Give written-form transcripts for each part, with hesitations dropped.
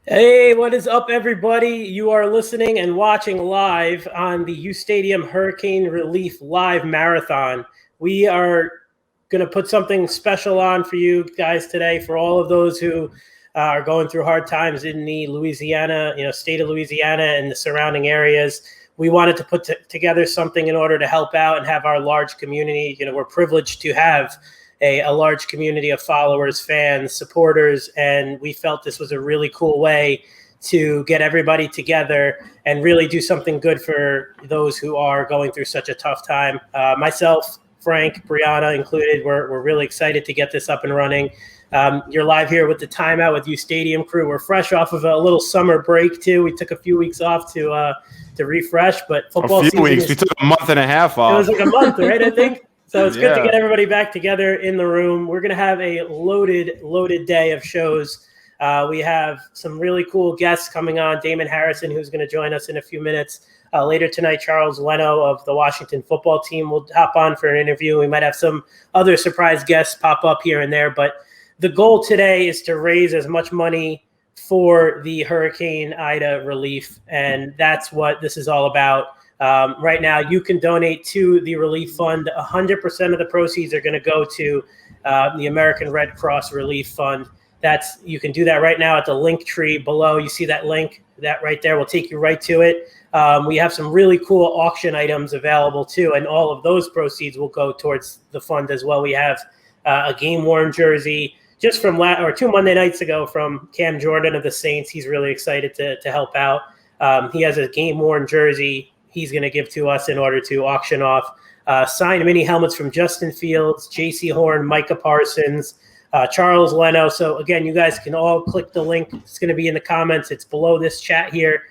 Hey, what is up, everybody? You are listening and watching live on the uSTADIUM Hurricane Relief Live Marathon. We are going to put something special on for you guys today for all of those who are going through hard times in the Louisiana, state of Louisiana and the surrounding areas. We wanted to put together something in order to help out and have our large community. We're privileged to have a large community of followers, fans, supporters, and we felt this was a really cool way to get everybody together and really do something good for those who are going through such a tough time. Myself, Frank, Brianna included, we're really excited to get this up and running. You're live here with the Timeout with uSTADIUM crew. We're fresh off of a little summer break too. We took a few weeks off to refresh, but football season. We took a month and a half off. It was like a month, right? I think. So it's good to get everybody back together in the room. We're going to have a loaded day of shows. We have some really cool guests coming on. Damon Harrison, who's going to join us in a few minutes. Later tonight, Charles Leno of the Washington football team will hop on for an interview. We might have some other surprise guests pop up here and there. But the goal today is to raise as much money for the Hurricane Ida relief. And that's what this is all about. Right now, you can donate to the relief fund. 100% of the proceeds are going to go to the American Red Cross Relief Fund. You can do that right now at the link tree below. You see that link? That right there will take you right to it. We have some really cool auction items available too, and all of those proceeds will go towards the fund as well. We have a game-worn jersey just from 2 Monday nights ago from Cam Jordan of the Saints. He's really excited to help out. He has a game-worn jersey he's going to give to us in order to auction off signed mini helmets from Justin Fields, J.C. Horn, Micah Parsons, Charles Leno. So, again, you guys can all click the link. It's going to be in the comments. It's below this chat here.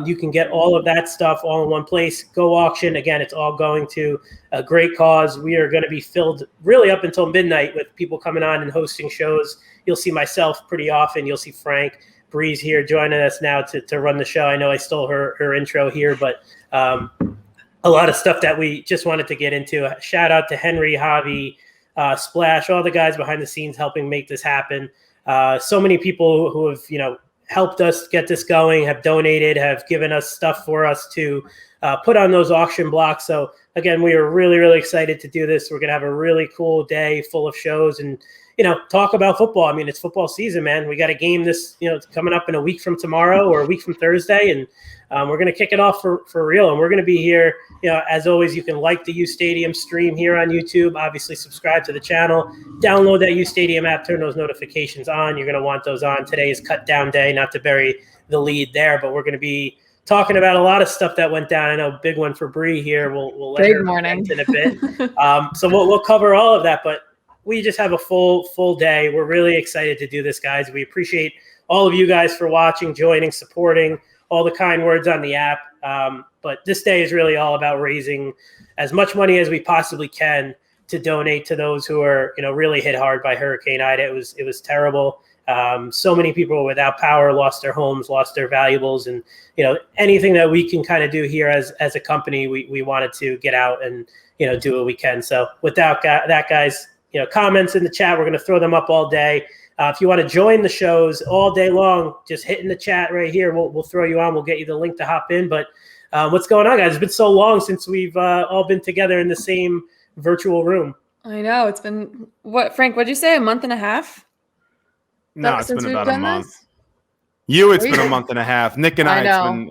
You can get all of that stuff all in one place. Go auction. Again, it's all going to a great cause. We are going to be filled really up until midnight with people coming on and hosting shows. You'll see myself pretty often. You'll see Frank Breeze here joining us now to run the show. I know I stole her intro here, but a lot of stuff that we just wanted to get into. Shout out to Henry, Javi, Splash, all the guys behind the scenes helping make this happen. So many people who have, helped us get this going, have donated, have given us stuff for us to put on those auction blocks. So again, we are really, really excited to do this. We're going to have a really cool day full of shows and, talk about football. I mean, it's football season, man. We got a game coming up in a week from tomorrow or a week from Thursday. And we're going to kick it off for real. And we're going to be here, as always, you can like the uSTADIUM stream here on YouTube, obviously subscribe to the channel, download that uSTADIUM app, turn those notifications on. You're going to want those on. Today is cut down day, not to bury the lead there, but we're going to be talking about a lot of stuff that went down. I know big one for Bree here. We'll let her in a bit. So we'll cover all of that, but we just have a full day. We're really excited to do this, guys. We appreciate all of you guys for watching, joining, supporting, all the kind words on the app. But this day is really all about raising as much money as we possibly can to donate to those who are, really hit hard by Hurricane Ida. It was terrible. So many people without power lost their homes, lost their valuables, and anything that we can kind of do here as a company, we wanted to get out and do what we can. So without that, guys, comments in the chat, we're going to throw them up all day. If you want to join the shows all day long, just hit in the chat right here. We'll throw you on. We'll get you the link to hop in. But what's going on, guys? It's been so long since we've all been together in the same virtual room. I know. It's been, Frank, what'd you say, a month and a half? No, it's been about a month. It's been a month and a half. Nick and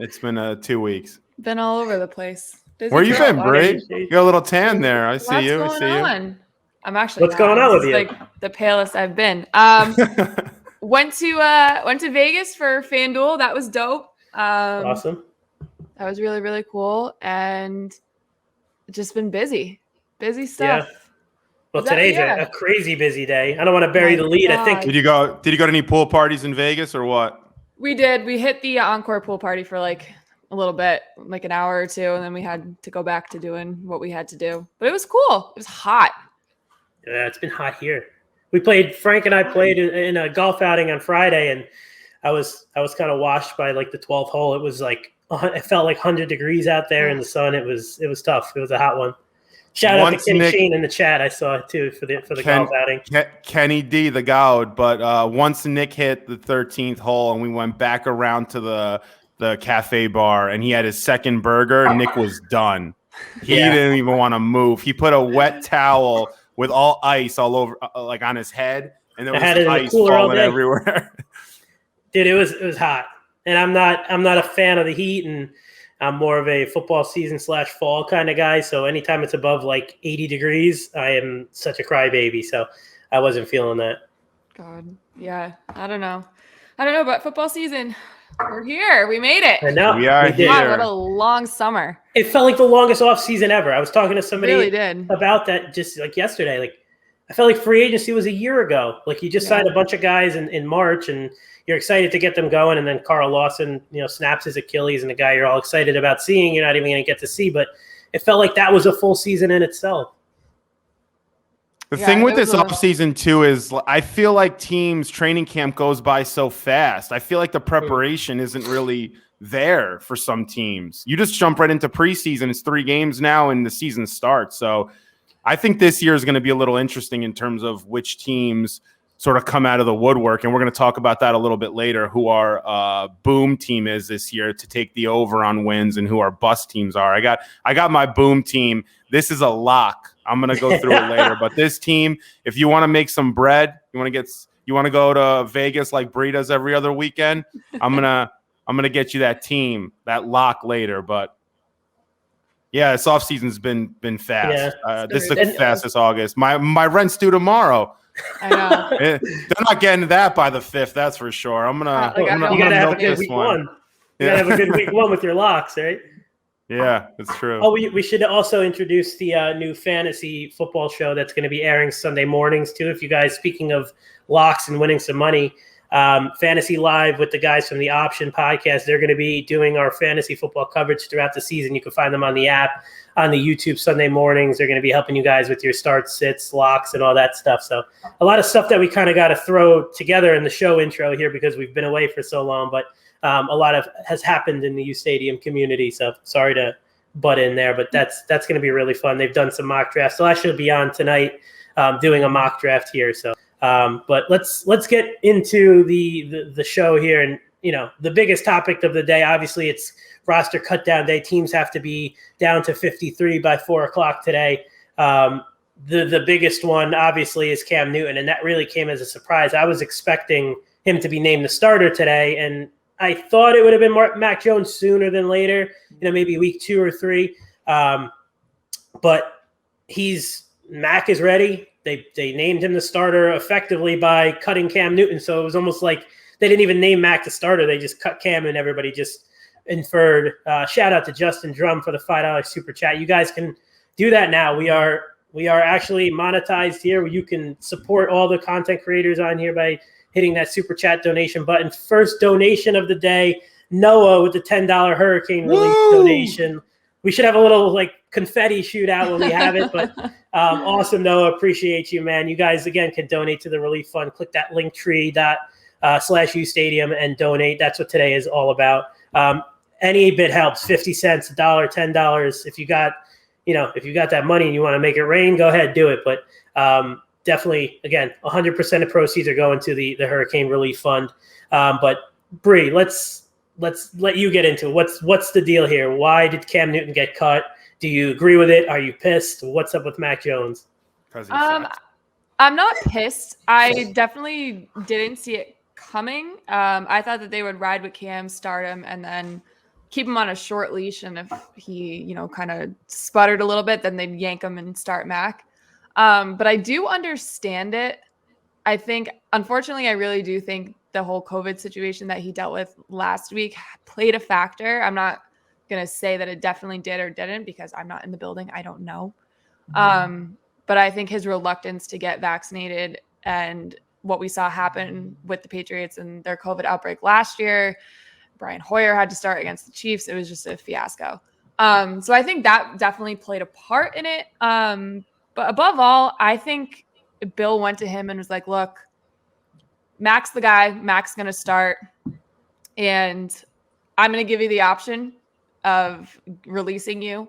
it's been 2 weeks. Been all over the place. Where you been, Bree? You got a little tan there. I see you. What's going on? I'm actually What's going on with you? Like the palest I've been. Went to Vegas for FanDuel. That was dope. Awesome. That was really, really cool. And just been busy stuff. Yeah. Well, today's a crazy busy day. I don't want to bury the lead. God. I think. Did you go to any pool parties in Vegas or what? We did. We hit the Encore pool party for like a little bit, like an hour or two, and then we had to go back to doing what we had to do. But it was cool. It was hot. Yeah, it's been hot here. Frank and I played in a golf outing on Friday, and I was kind of washed by like the 12th hole. It was like, it felt like 100 degrees out there in the sun. It was tough. It was a hot one. Shout out to Kenny Shane in the chat. I saw it too for the golf outing. Kenny D, the goud. But once Nick hit the 13th hole and we went back around to the cafe bar and he had his second burger, Nick was done. He didn't even want to move. He put a wet towel with all ice all over, like on his head, and there was ice falling everywhere. Dude, it was hot, and I'm not a fan of the heat, and I'm more of a football season / fall kind of guy. So anytime it's above like 80 degrees, I am such a crybaby. So I wasn't feeling that. God, yeah, I don't know, but football season. We're here. We made it. I know. We are here. God, what a long summer. It felt like the longest off season ever. I was talking to somebody about that just like yesterday. Like, I felt like free agency was a year ago. Like, you just signed a bunch of guys in March, and you're excited to get them going. And then Carl Lawson, snaps his Achilles, and the guy you're all excited about seeing, you're not even going to get to see. But it felt like that was a full season in itself. The thing with this offseason, too, is I feel like teams' training camp goes by so fast. I feel like the preparation isn't really there for some teams. You just jump right into preseason. It's 3 games now, and the season starts. So I think this year is going to be a little interesting in terms of which teams sort of come out of the woodwork. And we're going to talk about that a little bit later, who our boom team is this year to take the over on wins and who our bust teams are. I got my boom team. This is a lock. I'm going to go through it later. But this team, if you want to make some bread, you want to go to Vegas like Bree does every other weekend, I'm going to get you that team, that lock later. But yeah, this offseason's been fast. This is the fastest August. My rent's due tomorrow. I know. They're not getting that by the 5th, that's for sure. I'm gonna have a good week one. You gotta have a good week one with your locks, right? Yeah, it's true. Oh, we should also introduce the new fantasy football show that's going to be airing Sunday mornings too. If you guys, speaking of locks and winning some money, Fantasy Live with the guys from the Option Podcast, they're going to be doing our fantasy football coverage throughout the season. You can find them on the app, on the YouTube Sunday mornings. They're going to be helping you guys with your starts, sits, locks, and all that stuff. So a lot of stuff that we kind of got to throw together in the show intro here because we've been away for so long, but a lot of has happened in the uSTADIUM community. So sorry to butt in there, but that's going to be really fun. They've done some mock drafts. So I should be on tonight doing a mock draft here. So but let's get into the show here. And the biggest topic of the day, obviously, it's roster cut down day. Teams have to be down to 53 by 4:00 today. The biggest one obviously is Cam Newton, and that really came as a surprise. I was expecting him to be named the starter today, and I thought it would have been Mac Jones sooner than later, maybe week 2 or 3. But Mac is ready. They named him the starter effectively by cutting Cam Newton. So it was almost like they didn't even name Mac the starter. They just cut Cam and everybody just inferred. Shout out to Justin Drum for the $5 super chat. You guys can do that now. We are actually monetized here. You can support all the content creators on here by hitting that super chat donation button. First donation of the day, Noah with the $10 hurricane relief donation. We should have a little confetti shootout when we have it, but awesome, Noah. Appreciate you, man. You guys, again, can donate to the relief fund. Click that linktree.com/uSTADIUM and donate. That's what today is all about. Any bit helps. 50 cents, $1, $10. If you got that money and you want to make it rain, go ahead, do it. But definitely, again, 100% of proceeds are going to the hurricane relief fund. But Bree, let's let you get into it. What's the deal here? Why did Cam Newton get cut? Do you agree with it? Are you pissed? What's up with Mac Jones? I'm not pissed. I definitely didn't see it coming. I thought that they would ride with Cam, start him, and then keep him on a short leash. And if he, kind of sputtered a little bit, then they'd yank him and start Mac. But I do understand it. I think, unfortunately, I really do think the whole COVID situation that he dealt with last week played a factor. I'm not going to say that it definitely did or didn't because I'm not in the building. I don't know. But I think his reluctance to get vaccinated and what we saw happen with the Patriots and their COVID outbreak last year, Brian Hoyer had to start against the Chiefs. It was just a fiasco. So I think that definitely played a part in it. But above all, I think Bill went to him and was like, look, Mac's the guy. Mac's going to start. And I'm going to give you the option of releasing you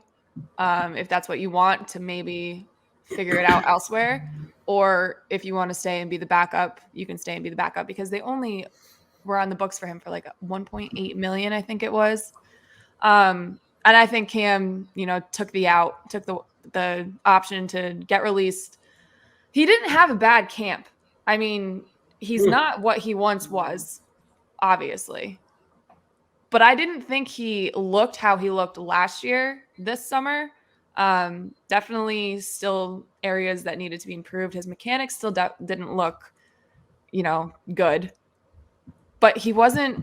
if that's what you want to maybe figure it out elsewhere, or if you want to stay and be the backup, you can stay and be the backup, because they only were on the books for him for like 1.8 million, I think it was. And I think Cam, took the option to get released. He didn't have a bad camp. I mean, he's not what he once was, obviously. But I didn't think he looked how he looked last year, this summer. Definitely still areas that needed to be improved. His mechanics still didn't look, good. But he wasn't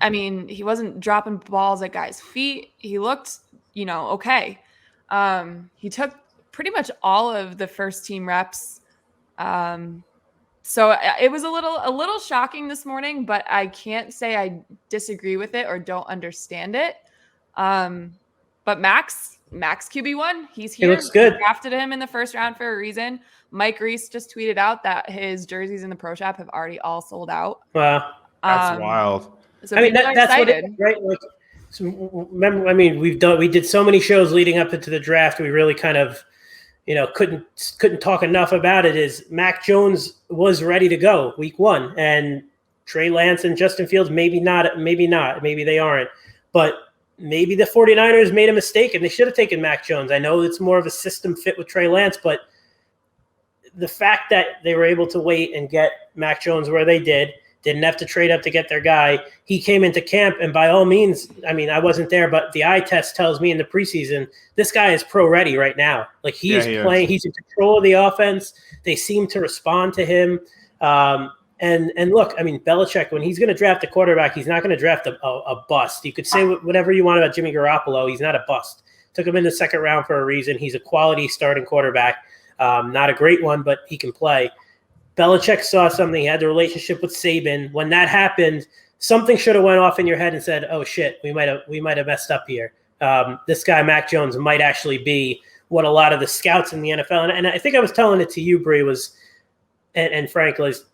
dropping balls at guys' feet. He looked, okay. He took pretty much all of the first team reps. So it was a little shocking this morning, but I can't say I disagree with it or don't understand it. But Max QB1, he's here. He looks good. We drafted him in the first round for a reason. Mike Reese just tweeted out that his jerseys in the pro shop have already all sold out. Wow. That's wild. So that's what it is, right? Like, so remember, we did so many shows leading up into the draft. We really kind of, couldn't talk enough about it. Is Mac Jones was ready to go week 1, and Trey Lance and Justin Fields, maybe not, maybe they aren't, but maybe the 49ers made a mistake and they should have taken Mac Jones. I know it's more of a system fit with Trey Lance, but the fact that they were able to wait and get Mac Jones where they didn't have to trade up to get their guy. He came into camp, and by all means, I wasn't there, but the eye test tells me in the preseason, this guy is pro ready right now. Like, he's playing, he's in control of the offense. They seem to respond to him. And look, Belichick, when he's going to draft a quarterback, he's not going to draft a bust. You could say whatever you want about Jimmy Garoppolo. He's not a bust. Took him in the second round for a reason. He's a quality starting quarterback. Not a great one, but he can play. Belichick saw something. He had the relationship with Saban. When that happened, something should have went off in your head and said, "Oh shit, we might have messed up here." This guy Mac Jones might actually be what a lot of the scouts in the NFL, and I think I was telling it to you, Bree, and Frank, was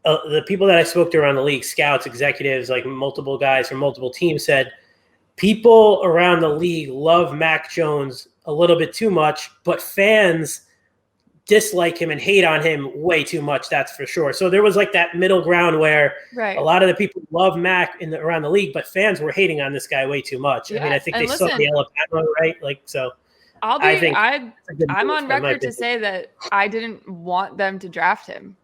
the people that I spoke to around the league, scouts, executives, like multiple guys from multiple teams, said people around the league love Mac Jones a little bit too much, but fans dislike him and hate on him way too much. That's for sure. So there was like that middle ground where a lot of the people love Mac around the league, but fans were hating on this guy way too much. Yeah. I think they saw the Alabama, right? Like, so I'm on record to say that I didn't want them to draft him.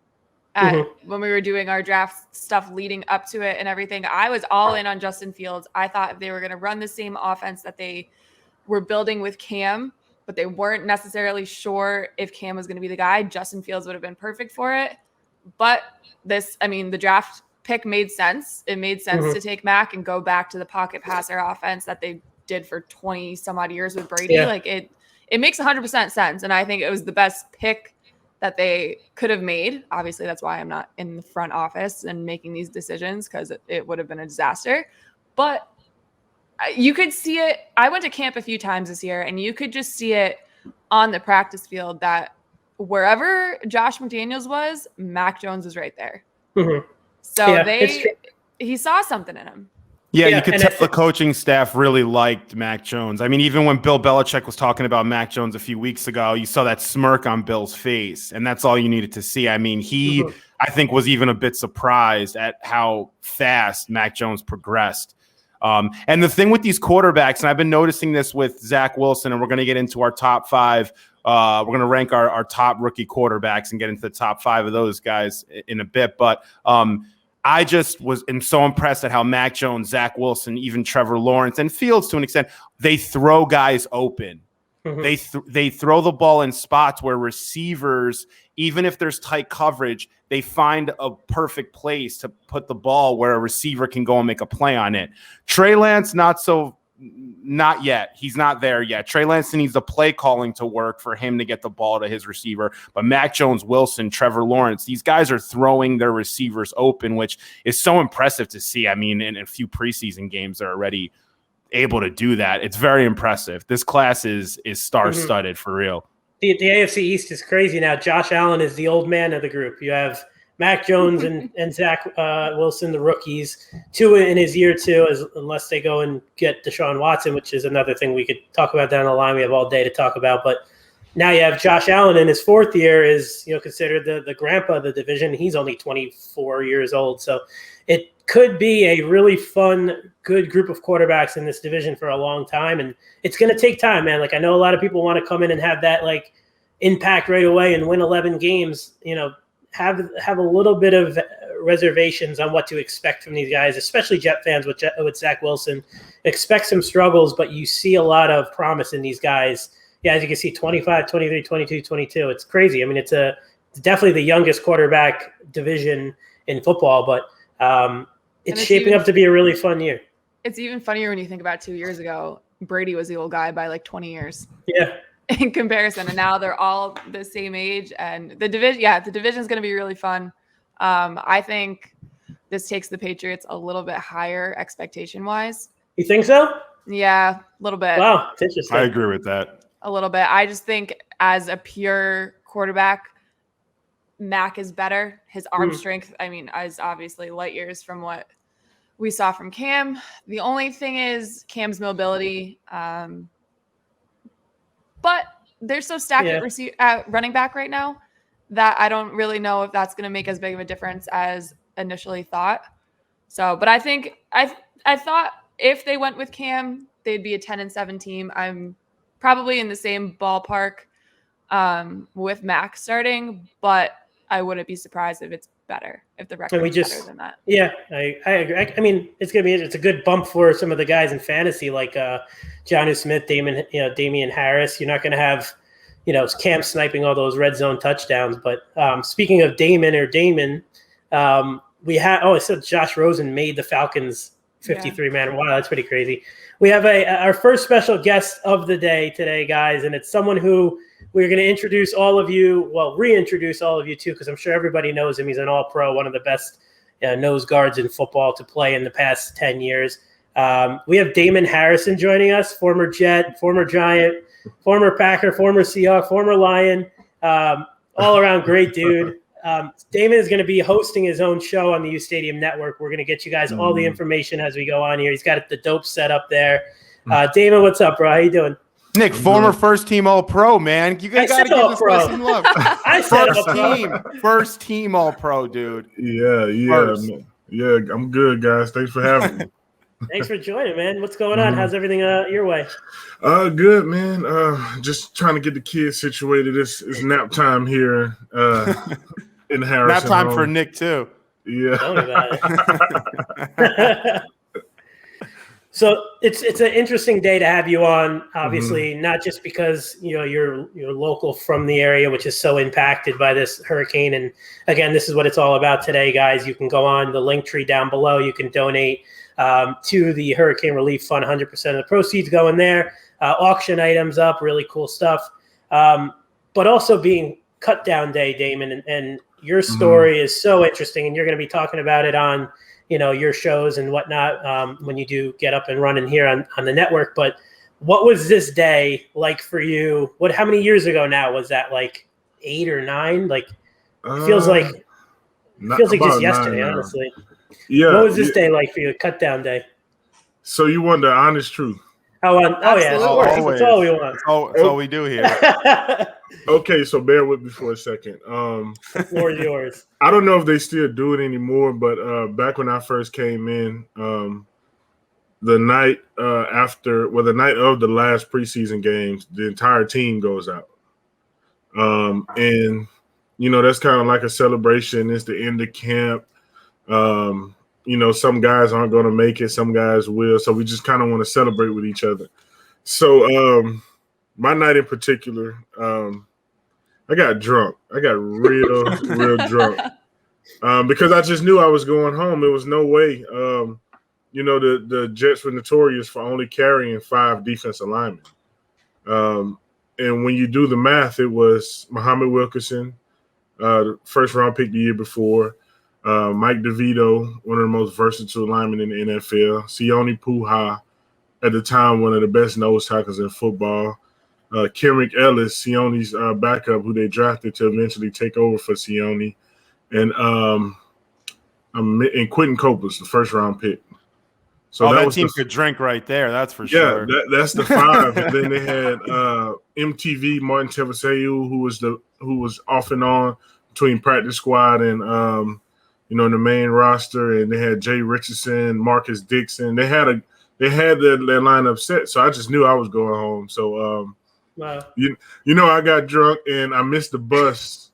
When we were doing our draft stuff leading up to it and everything, I was all in on Justin Fields. I thought if they were going to run the same offense that they were building with Cam, but they weren't necessarily sure if Cam was going to be the guy, Justin Fields would have been perfect for it. But the draft pick made sense. It made sense to take Mac and go back to the pocket passer offense that they did for 20 some odd years with Brady. Yeah. Like, it makes 100% sense. And I think it was the best pick that they could have made. Obviously, that's why I'm not in the front office and making these decisions, because it would have been a disaster. But you could see it. I went to camp a few times this year, and you could just see it on the practice field that wherever Josh McDaniels was, Mac Jones was right there. So he saw something in him. Yeah, you could tell the coaching staff really liked Mac Jones. Even when Bill Belichick was talking about Mac Jones a few weeks ago, you saw that smirk on Bill's face, and that's all you needed to see. He, I think, was even a bit surprised at how fast Mac Jones progressed. And the thing with these quarterbacks, and I've been noticing this with Zach Wilson, and we're going to get into our top 5. We're going to rank our top rookie quarterbacks and get into the top 5 of those guys in a bit. But I just am so impressed at how Mac Jones, Zach Wilson, even Trevor Lawrence, and Fields to an extent, they throw guys open. They throw the ball in spots where receivers, even if there's tight coverage, they find a perfect place to put the ball where a receiver can go and make a play on it. Trey Lance, not yet. He's not there yet. Trey Lance needs the play calling to work for him to get the ball to his receiver. But Mac Jones, Wilson, Trevor Lawrence, these guys are throwing their receivers open, which is so impressive to see. In a few preseason games, they're already able to do that. It's very impressive. This class is star-studded for real. The AFC East is crazy now. Josh Allen is the old man of the group. You have Mac Jones and Zach Wilson, the rookies, Tua in his year 2, unless they go and get Deshaun Watson, which is another thing we could talk about down the line. We have all day to talk about. But now you have Josh Allen in his 4th year, is considered the grandpa of the division. He's only 24 years old. So it could be a really fun, good group of quarterbacks in this division for a long time. And it's going to take time, man. Like, I know a lot of people want to come in and have that like impact right away and win 11 games, have a little bit of reservations on what to expect from these guys, especially Jet fans with Zach Wilson. Expect some struggles, but you see a lot of promise in these guys. Yeah, as you can see, 25, 23, 22, 22. It's crazy. I mean, it's definitely the youngest quarterback division in football, but it's shaping up to be a really fun year. It's even funnier when you think about 2 years ago. Brady was the old guy by like 20 years. Yeah. In comparison, and now they're all the same age, and the division is going to be really fun. I think this takes the Patriots a little bit higher expectation wise. You think so? Yeah, a little bit. Wow, it's interesting. I agree with that. A little bit. I just think as a pure quarterback, Mac is better. His arm strength, I mean, is obviously light years from what we saw from Cam. The only thing is Cam's mobility. But they're so stacked at running back right now that I don't really know if that's going to make as big of a difference as initially thought. So, but I think I thought if they went with Cam, they'd be a 10-7 team. I'm probably in the same ballpark with Mac starting, but I wouldn't be surprised if it's better, if the record is better than that. Yeah, I agree. I mean, it's a good bump for some of the guys in fantasy, like Jonnu Smith, Damian Harris. You're not going to have, Cam sniping all those red zone touchdowns. But speaking of Damon, we had it said Josh Rosen made the Falcons 53-man. Wow, that's pretty crazy. We have our first special guest of the day today, guys, and it's someone who we're going to reintroduce all of you to, because I'm sure everybody knows him. He's an All-Pro, one of the best nose guards in football to play in the past 10 years. We have Damon Harrison joining us, former Jet, former Giant, former Packer, former Seahawk, former Lion, all-around great dude. Damon is going to be hosting his own show on the uSTADIUM network. We're going to get you guys all the information as we go on here. He's got the dope set up there. Damon, what's up, bro? How you doing? Nick, former first-team All-Pro, man. You got to give this guy some love. I said first team All-Pro, dude. Yeah, I'm good, guys. Thanks for having me. Thanks for joining, man. What's going on? How's everything your way? Good, man. Just trying to get the kids situated. It's nap time here in Harrison. Nap time for Nick, too. Yeah. Tell me about it. So it's an interesting day to have you on, obviously, not just because you're local from the area, which is so impacted by this hurricane. And again, this is what it's all about today, guys. You can go on the link tree down below. You can donate to the Hurricane Relief Fund. 100% of the proceeds go in there. Auction items up, really cool stuff. But also being cut down day, Damon, and your story is so interesting, and you're going to be talking about it on your shows and whatnot when you do get up and running here on the network. But what was this day like for you? How many years ago now was that? Like 8 or 9? Like feels like just yesterday, honestly. Yeah. What was this day like for you? Cut down day. So you want the honest truth? Oh yeah, of course. That's all we want. That's all we do here. Okay, so bear with me for a second. The floor is yours. I don't know if they still do it anymore, but back when I first came in, the night the night of the last preseason games, the entire team goes out. And that's kind of like a celebration. It's the end of camp. Some guys aren't going to make it, some guys will. So we just kind of want to celebrate with each other. So my night in particular, I got drunk. I got real drunk because I just knew I was going home. There was no way. The Jets were notorious for only carrying 5 defensive linemen. And when you do the math, it was Muhammad Wilkerson, the first-round pick the year before, Mike DeVito, one of the most versatile linemen in the NFL, Sione Puha, at the time one of the best nose tackles in football, Kenrick Ellis, Sione's backup, who they drafted to eventually take over for Sione, and Quentin Copeland's the first round pick. So that team could drink right there. That's for sure. Yeah, that's the 5. And then they had MTV Martin Teveseu, who was off and on between practice squad and the main roster, and they had Jay Richardson, Marcus Dixon. They had their lineup set, so I just knew I was going home. So wow. I got drunk and I missed the bus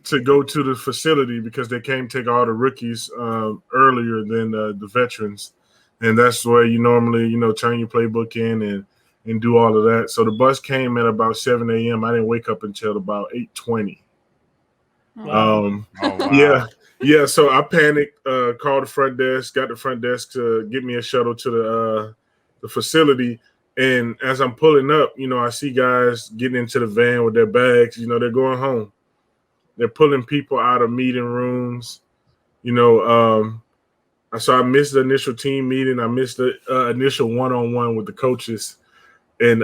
to go to the facility because they came take all the rookies earlier than the veterans. And that's where you normally, turn your playbook in and do all of that. So the bus came at about 7 a.m. I didn't wake up until about 8:20. Wow. Wow. Yeah. So I panicked, called the front desk, got the front desk to get me a shuttle to the facility. And as I'm pulling up, I see guys getting into the van with their bags. They're going home. They're pulling people out of meeting rooms. So I missed the initial team meeting. I missed the initial one-on-one with the coaches. And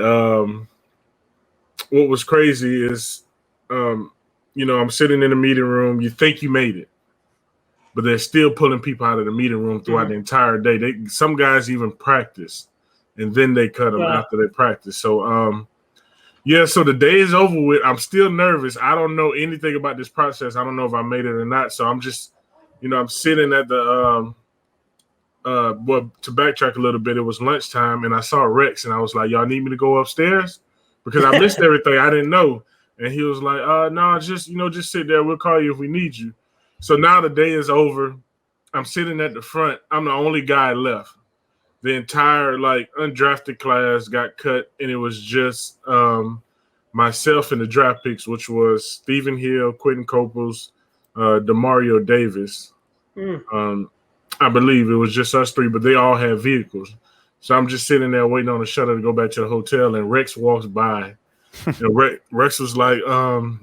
what was crazy is, I'm sitting in the meeting room. You think you made it, but they're still pulling people out of the meeting room throughout the entire day. Some guys even practice, and then they cut them after they practice. So, so the day is over with. I'm still nervous. I don't know anything about this process. I don't know if I made it or not. So I'm just, I'm sitting at the to backtrack a little bit, it was lunchtime, and I saw Rex, and I was like, y'all need me to go upstairs? Because I missed everything. I didn't know. And he was like, no, just sit there. We'll call you if we need you. So now the day is over. I'm sitting at the front. I'm the only guy left. The entire, undrafted class got cut, and it was just myself and the draft picks, which was Stephen Hill, Quentin Coples, Demario Davis. I believe it was just us 3, but they all had vehicles. So I'm just sitting there waiting on the shuttle to go back to the hotel, and Rex walks by. And Rex was like, were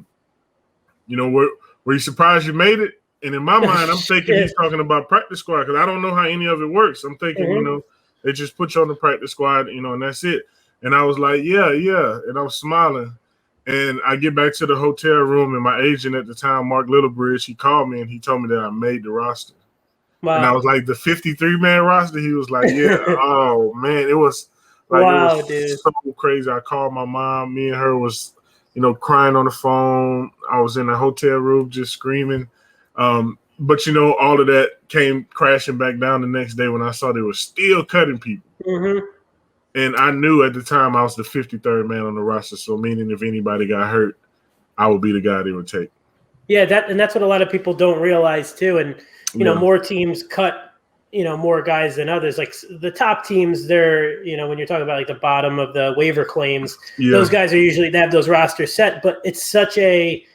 you surprised you made it? And in my mind, I'm thinking he's talking about practice squad because I don't know how any of it works. I'm thinking, they just put you on the practice squad, and that's it. And I was like, yeah. And I was smiling. And I get back to the hotel room, and my agent at the time, Mark Littlebridge, he called me, and he told me that I made the roster. Wow. And I was like, the 53-man roster? He was like, yeah. Oh, man. It was dude. So crazy. I called my mom. Me and her was, crying on the phone. I was in the hotel room just screaming. But, all of that came crashing back down the next day when I saw they were still cutting people. Mm-hmm. And I knew at the time I was the 53rd man on the roster. So meaning if anybody got hurt, I would be the guy they would take. Yeah, that's what a lot of people don't realize too. And, more teams cut, more guys than others. Like the top teams, they're, when you're talking about the bottom of the waiver claims, those guys are usually, they have those rosters set, but it's such a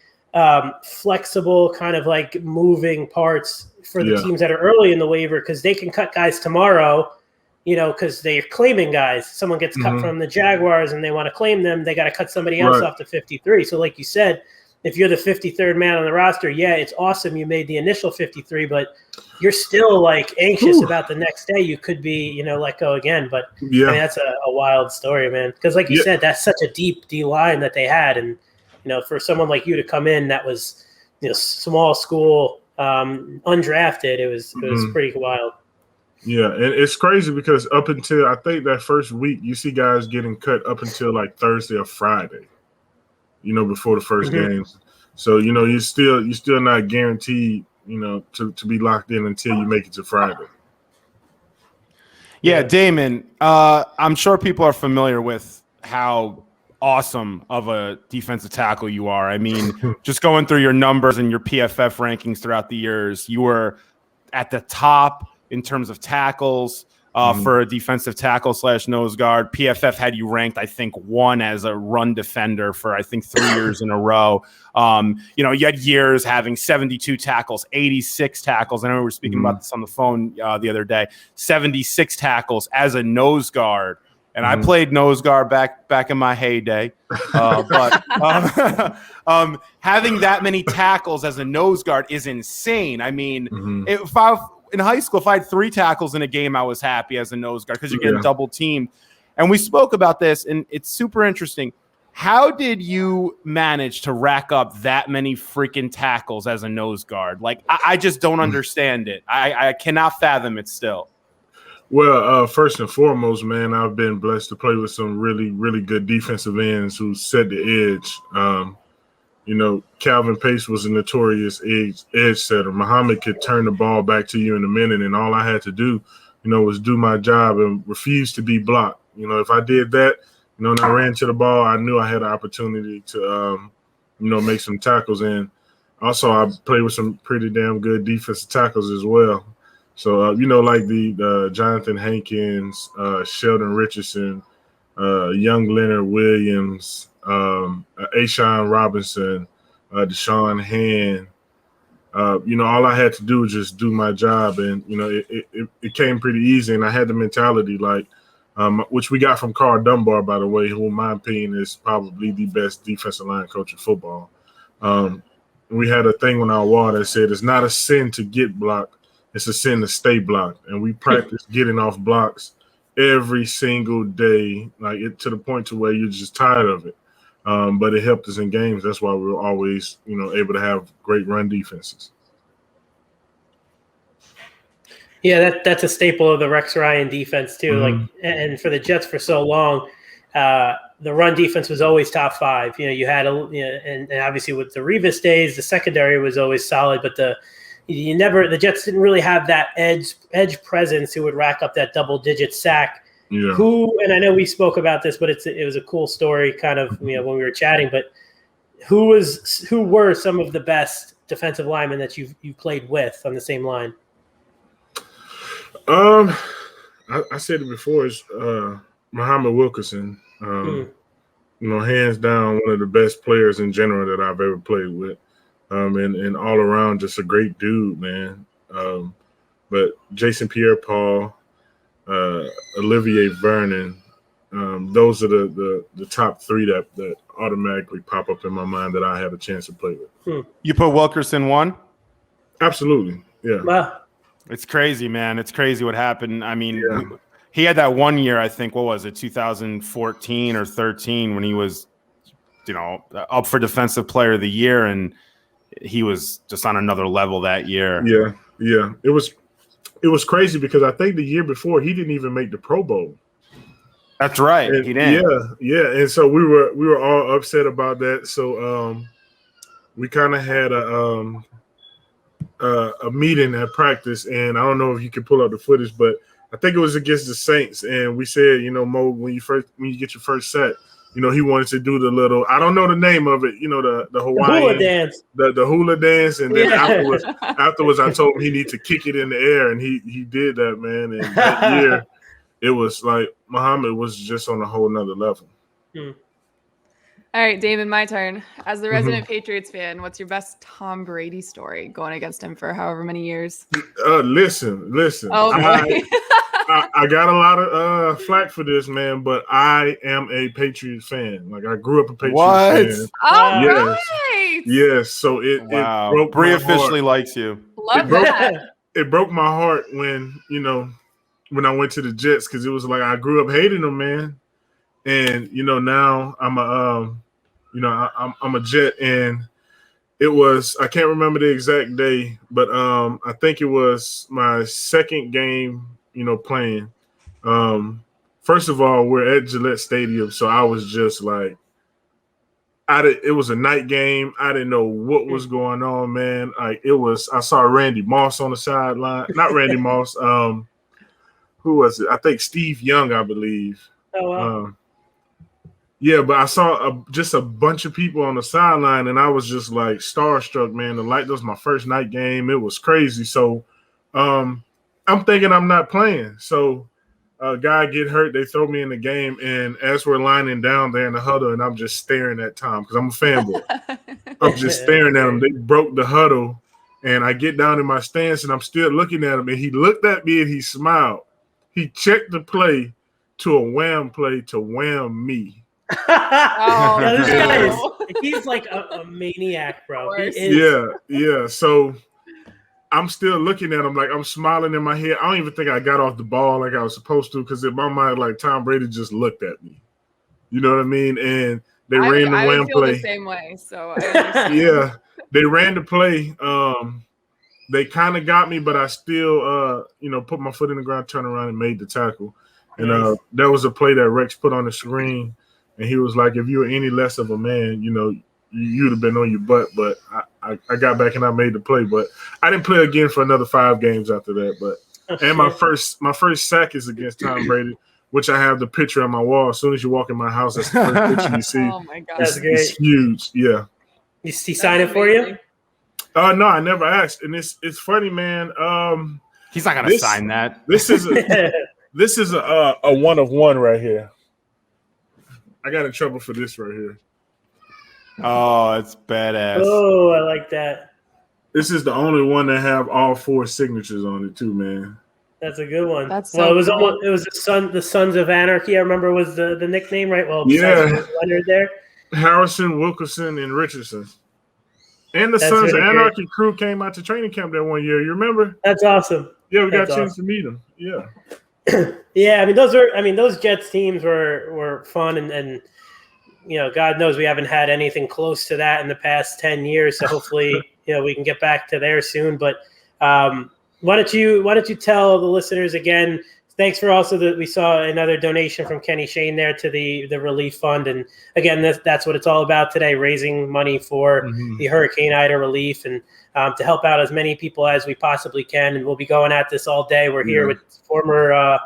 flexible kind of moving parts for the teams that are early in the waiver because they can cut guys tomorrow, because they're claiming guys. Someone gets cut from the Jaguars and they want to claim them. They got to cut somebody else off to 53. So like you said, if you're the 53rd man on the roster, it's awesome you made the initial 53, but you're still anxious about the next day. You could be, let go again. But that's a wild story, man. Because like you said, that's such a deep D line that they had. And, for someone like you to come in that was, small school, undrafted, it was pretty wild. Yeah, and it's crazy because up until I think that first week, you see guys getting cut up until Thursday or Friday. Before the first games. So, you're still not guaranteed, to be locked in until you make it to Friday. Yeah, Damon, I'm sure people are familiar with how awesome of a defensive tackle you are. I mean, just going through your numbers and your PFF rankings throughout the years, you were at the top in terms of tackles. For a defensive tackle / nose guard. PFF had you ranked, I think, 1 as a run defender for, I think, 3 years in a row. You had years having 72 tackles, 86 tackles. I know we were speaking about this on the phone the other day. 76 tackles as a nose guard. And I played nose guard back in my heyday. But having that many tackles as a nose guard is insane. I mean, in high school, if I had 3 tackles in a game, I was happy as a nose guard because you're getting double teamed. And we spoke about this, and it's super interesting. How did you manage to rack up that many freaking tackles as a nose guard? Like, I just don't understand it. I cannot fathom it still. Well, first and foremost, man, I've been blessed to play with some really, really good defensive ends who set the edge. Calvin Pace was a notorious edge setter. Muhammad could turn the ball back to you in a minute, and all I had to do, was do my job and refuse to be blocked. If I did that, and I ran to the ball, I knew I had an opportunity to, make some tackles. And also I played with some pretty damn good defensive tackles as well. So, like the Jonathan Hankins, Sheldon Richardson, young Leonard Williams, Ashawn Robinson, Deshaun Hand. All I had to do was just do my job. And, it came pretty easy. And I had the mentality which we got from Carl Dunbar, by the way, who in my opinion is probably the best defensive line coach in football. We had a thing on our wall that said it's not a sin to get blocked, it's a sin to stay blocked. And we practice getting off blocks every single day, to the point to where you're just tired of it. But it helped us in games. That's why we were always, able to have great run defenses. Yeah, that's a staple of the Rex Ryan defense too. Mm-hmm. And for the Jets for so long, the run defense was always top 5. You had and obviously with the Revis days, the secondary was always solid, but the Jets didn't really have that edge presence who would rack up that double-digit sack. Yeah. And I know we spoke about this, but it was a cool story kind of when we were chatting. But who were some of the best defensive linemen that you played with on the same line? I said it before. It's Muhammad Wilkerson. Hands down one of the best players in general that I've ever played with. And all around just a great dude, man. But Jason Pierre-Paul, Olivier Vernon, those are the top 3 that automatically pop up in my mind that I had a chance to play with. You put Wilkerson 1? Absolutely, yeah. Wow. It's crazy, man. It's crazy what happened. I mean, he had that one year, I think, what was it, 2014 or 13, when he was, up for Defensive Player of the Year, and he was just on another level that year. Yeah. It was crazy because I think the year before he didn't even make the Pro Bowl. That's right. And he didn't. Yeah. And so we were all upset about that. So we kind of had a meeting at practice, and I don't know if you can pull up the footage, but I think it was against the Saints. And we said, Mo, when you get your first sack, he wanted to do the little, I don't know the name of it, the Hawaiian hula dance. The hula dance. And then afterwards I told him he needed to kick it in the air, and he did that, man. And that year it was like Muhammad was just on a whole nother level. All right, Damon, my turn. As the resident Patriots fan, what's your best Tom Brady story going against him for however many years? Listen. Oh, boy. I got a lot of flack for this, man, but I am a Patriots fan. I grew up a Patriots fan. All yes. right. Yes, so it broke Bree my officially heart. likes you. Love that. It broke my heart when I went to the Jets, because it was like I grew up hating them, man. And now I'm a Jet, and it was, I can't remember the exact day, but I think it was my second game, playing. First of all, we're at Gillette Stadium, so I was just like, it was a night game. I didn't know what was going on, man. I saw Randy Moss on the sideline. Not Randy Moss. Who was it? I think Steve Young, I believe. Oh, wow. Yeah, but I saw just a bunch of people on the sideline, and I was just like starstruck, man. That was my first night game. It was crazy. So I'm thinking I'm not playing. So a guy get hurt, they throw me in the game, and as we're lining down there in the huddle, and I'm just staring at Tom because I'm a fanboy. I'm just staring at him. They broke the huddle, and I get down in my stance, and I'm still looking at him, and he looked at me and he smiled. He checked the play to a wham play to wham me. This guy he's like a maniac, bro. He is. Yeah. So I'm still looking at him, like I'm smiling in my head. I don't even think I got off the ball like I was supposed to, because in my mind, like Tom Brady just looked at me. You know what I mean? And They ran the I wham would feel play. the same way. So I understand. Yeah, they ran the play. They kind of got me, but I still, put my foot in the ground, turned around, and made the tackle. And Nice. that was a play that Rex put on the screen, and he was like, "If you were any less of a man, you'd have been on your butt." But I got back and I made the play. But I didn't play again for another 5 games after that. But my first sack is against Tom Brady, which I have the picture on my wall. As soon as you walk in my house, that's the first picture you see. Oh my god, That's great. It's huge. Yeah. You sign it for you? No, I never asked, and it's funny, man. He's not gonna sign that. This is a 1 of 1 right here. I got in trouble for this right here. Oh, it's badass. Oh, I like that. This is the only one that have all 4 signatures on it too, man. That's a good one. That's well, so cool. it was the Sons of Anarchy. I remember was the nickname, right? Well, yeah, Leonard there. Harrison, Wilkerson, and Richardson. And the Sons of Anarchy crew came out to training camp that one year. You remember? That's awesome. Yeah, we got a chance to meet them. Yeah. Yeah, those Jets teams were fun and God knows we haven't had anything close to that in the past 10 years. So hopefully, we can get back to there soon. But why don't you tell the listeners again? Thanks for also that we saw another donation from Kenny Shane there to the relief fund. And again, that's what it's all about today, raising money for the Hurricane Ida relief and to help out as many people as we possibly can. And we'll be going at this all day. We're here with former, I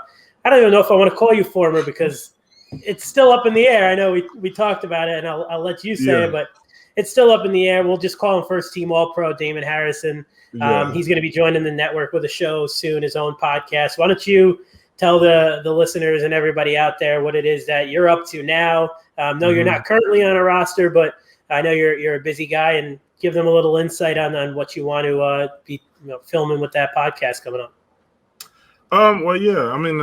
don't even know if I want to call you former because it's still up in the air. I know we talked about it and I'll let you say it, but it's still up in the air. We'll just call him first team All-Pro Damon Harrison. He's going to be joining the network with a show soon, his own podcast. Why don't you tell the listeners and everybody out there what it is that you're up to now? No, you're not currently on a roster, but I know you're a busy guy, and give them a little insight on what you want to be filming with that podcast coming up. Well, yeah, I'm in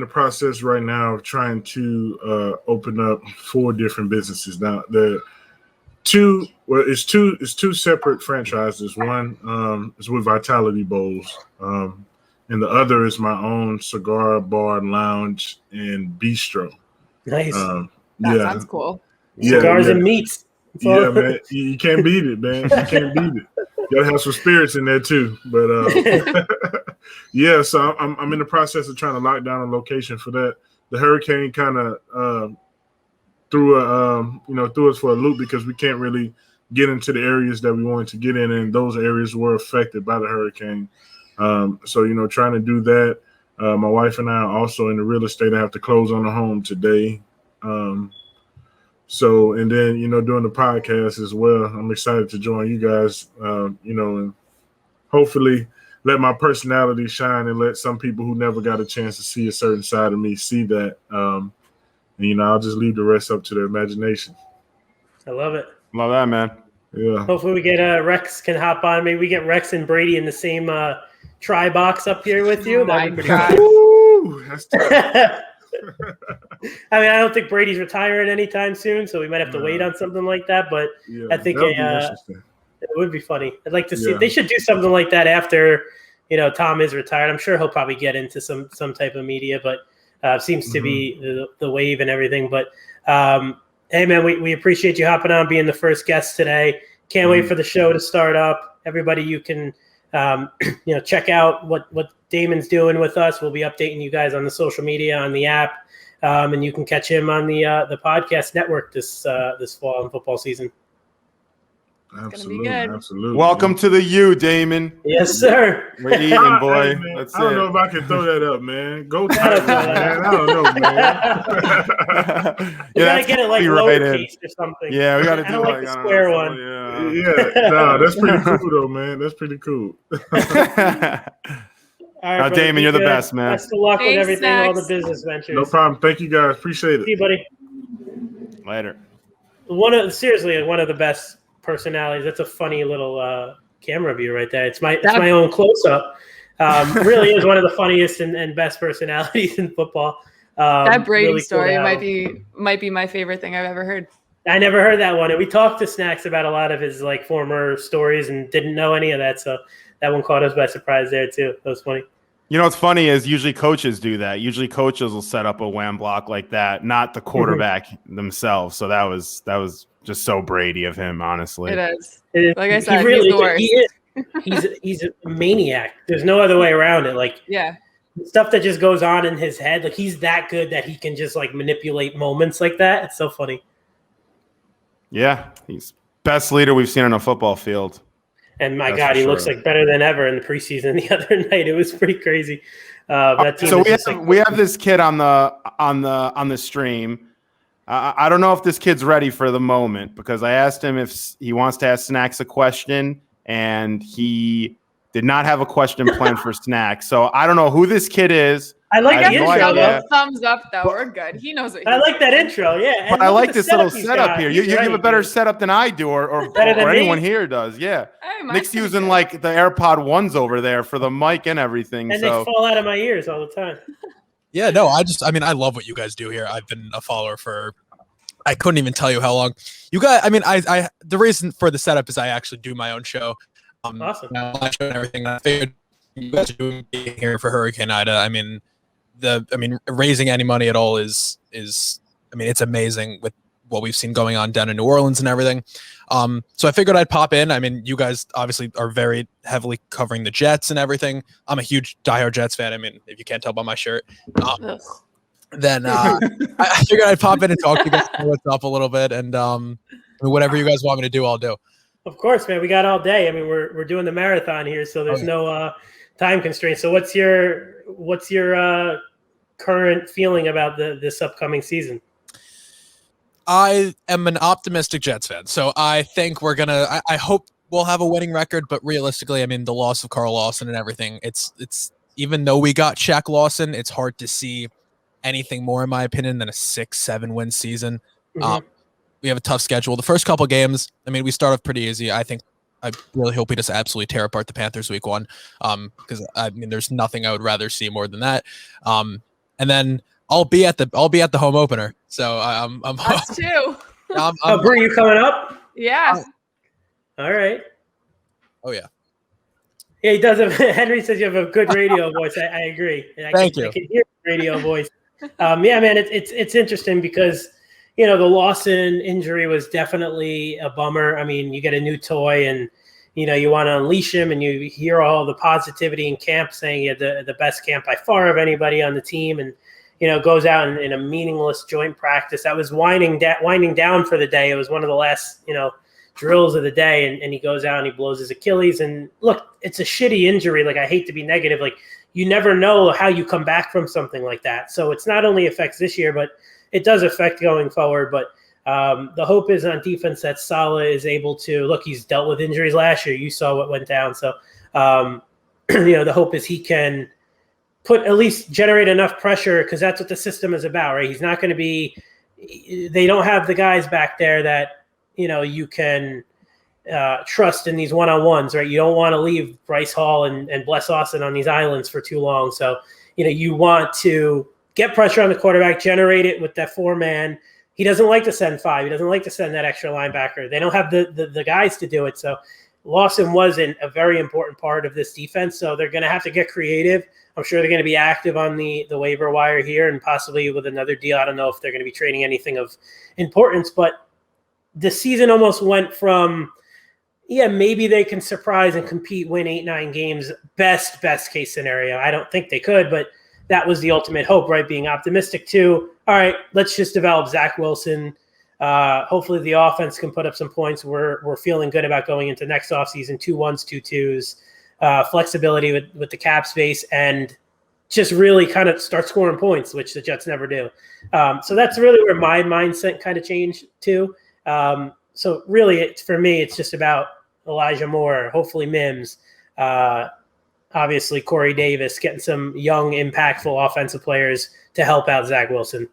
the process right now of trying to open up 4 different businesses. Now, it's two separate franchises. One is with Vitality Bowls. And the other is my own cigar bar and lounge and bistro. Nice. That sounds cool. Cigars and meats. Yeah, man. You can't beat it, man. You can't beat it. You gotta have some spirits in there too. But yeah, so I'm in the process of trying to lock down a location for that. The hurricane kind of threw us for a loop because we can't really get into the areas that we wanted to get in, and those areas were affected by the hurricane. So, trying to do that. My wife and I are also in the real estate. I have to close on a home today. So, and then, doing the podcast as well. I'm excited to join you guys, and hopefully let my personality shine and let some people who never got a chance to see a certain side of me see that. And, I'll just leave the rest up to their imagination. I love it. Love that, man. Yeah. Hopefully we get Rex can hop on. Maybe we get Rex and Brady in the same try box up here with you. That'd be pretty cool. Ooh, that's tough. I don't think Brady's retiring anytime soon, so we might have to wait on something like that. But I think it would be funny. I'd like to see. They should do something like that after Tom is retired. I'm sure he'll probably get into some type of media, but seems to be the wave and everything. But hey, man, we appreciate you hopping on, being the first guest today. Can't wait for the show to start up. Everybody, you can check out what Damon's doing with us. We'll be updating you guys on the social media, on the app, and you can catch him on the podcast network this fall and football season. Absolutely, absolutely. Welcome to the U, Damon. Yes, sir. We're eating, boy. Hey, That's I don't know if I can throw that up, man. Go Titans, man. I don't know, man. You gotta get it like lowercase or something. Yeah, we gotta do like the square one. Yeah, that's pretty cool though, man. That's pretty cool. All right, Damon, you're the best, man. Best of luck with everything, all the business ventures. No problem. Thank you, guys. Appreciate it. See you, buddy. Later. One of the best personalities. That's a funny little camera view right there. It's my own close up. Really is one of the funniest and best personalities in football. That Brady really story cool might be my favorite thing I've ever heard. I never heard that one. And we talked to Snacks about a lot of his former stories and didn't know any of that. So that one caught us by surprise there too. That was funny. You know what's funny is usually coaches do that. Usually coaches will set up a wham block like that, not the quarterback themselves. So that was just so Brady of him, honestly. It is. Like I said, really, he's the worst. He is. He's a maniac. There's no other way around it. Like stuff that just goes on in his head. Like he's that good that he can just like manipulate moments like that. It's so funny. Yeah, he's best leader we've seen on a football field. And my God, he looks like better than ever in the preseason. The other night, it was pretty crazy. That team so we have this kid on the stream. I don't know if this kid's ready for the moment because I asked him if he wants to ask Snacks a question, and he did not have a question planned for Snacks. So I don't know who this kid is. I like the intro. Thumbs up, though. We're good. He knows it. I like that intro, yeah. But I like this little setup here. You have a better setup than I do, or anyone here does. Yeah. Hey, Nick's using like the AirPod 1s over there for the mic and everything. And they fall out of my ears all the time. Yeah, no, I love what you guys do here. I've been a follower for, I couldn't even tell you how long. You guys, the reason for the setup is I actually do my own show. Awesome. My show and everything. I figured you guys are doing here for Hurricane Ida. Raising any money at all is it's amazing with what we've seen going on down in New Orleans and everything. So I figured I'd pop in. I mean, you guys obviously are very heavily covering the Jets and everything. I'm a huge diehard Jets fan. I mean, if you can't tell by my shirt, then I figured I'd pop in and talk to you guys, what's up a little bit, and whatever you guys want me to do, I'll do. Of course, man. We got all day. I mean, we're doing the marathon here, so there's no time constraints. So what's your current feeling about this upcoming season? I am an optimistic Jets fan, so I think we're gonna. I hope we'll have a winning record, but realistically, I mean, the loss of Carl Lawson and everything. It's even though we got Shaq Lawson, it's hard to see anything more, in my opinion, than a 6-7 win season. Mm-hmm. We have a tough schedule. The first couple games, I mean, we start off pretty easy. I really hope we just absolutely tear apart the Panthers week 1, because I mean, there's nothing I would rather see more than that. And then I'll be at the home opener. So I'm us too. Bru, you coming up? Yeah. All right. Oh yeah. Yeah, he does have. Henry says you have a good radio voice. I agree. Thank you. I can hear the radio voice. Yeah, man, it's interesting because the Lawson injury was definitely a bummer. I mean, you get a new toy and you want to unleash him, and you hear all the positivity in camp saying he had the best camp by far of anybody on the team, and goes out in a meaningless joint practice that was winding down for the day. It was one of the last drills of the day, and he goes out and he blows his Achilles. And look, it's a shitty injury. Like, I hate to be negative. Like, you never know how you come back from something like that. So it's not only affects this year, but it does affect going forward. But the hope is on defense that Saleh is able to look. He's dealt with injuries last year. You saw what went down. So the hope is he can at least generate enough pressure, because that's what the system is about, right? He's not going to be. They don't have the guys back there that you can trust in these one-on-ones, right? You don't want to leave Bryce Hall and Bless Austin on these islands for too long. So you want to get pressure on the quarterback, generate it with that 4-man. He doesn't like to send 5. He doesn't like to send that extra linebacker. They don't have the guys to do it. So Lawson wasn't a very important part of this defense. So they're going to have to get creative. I'm sure they're going to be active on the waiver wire here and possibly with another deal. I don't know if they're going to be trading anything of importance, but the season almost went from, maybe they can surprise and compete, win 8-9 games, best case scenario. I don't think they could, but that was the ultimate hope, right? Being optimistic too. All right, let's just develop Zach Wilson. Hopefully the offense can put up some points. We're feeling good about going into next offseason, 2 1s, 2 2s, flexibility with the cap space, and just really kind of start scoring points, which the Jets never do. So that's really where my mindset kind of changed too. So really, for me, it's just about Elijah Moore, hopefully Mims, obviously Corey Davis, getting some young, impactful offensive players to help out Zach Wilson.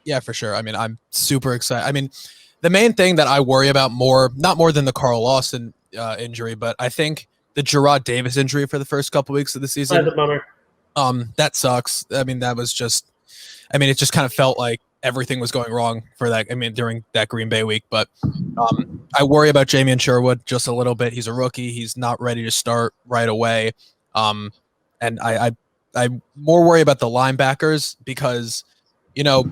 Yeah, for sure. I mean, I'm super excited. I mean, the main thing that I worry about not more than the Carl Lawson injury, but I think the Gerard Davis injury for the first couple weeks of the season. That's a bummer. That sucks. I mean, it just kind of felt like everything was going wrong for that. I mean, during that Green Bay week, but I worry about Jamien Sherwood just a little bit. He's a rookie. He's not ready to start right away. And I I more worry about the linebackers because, you know,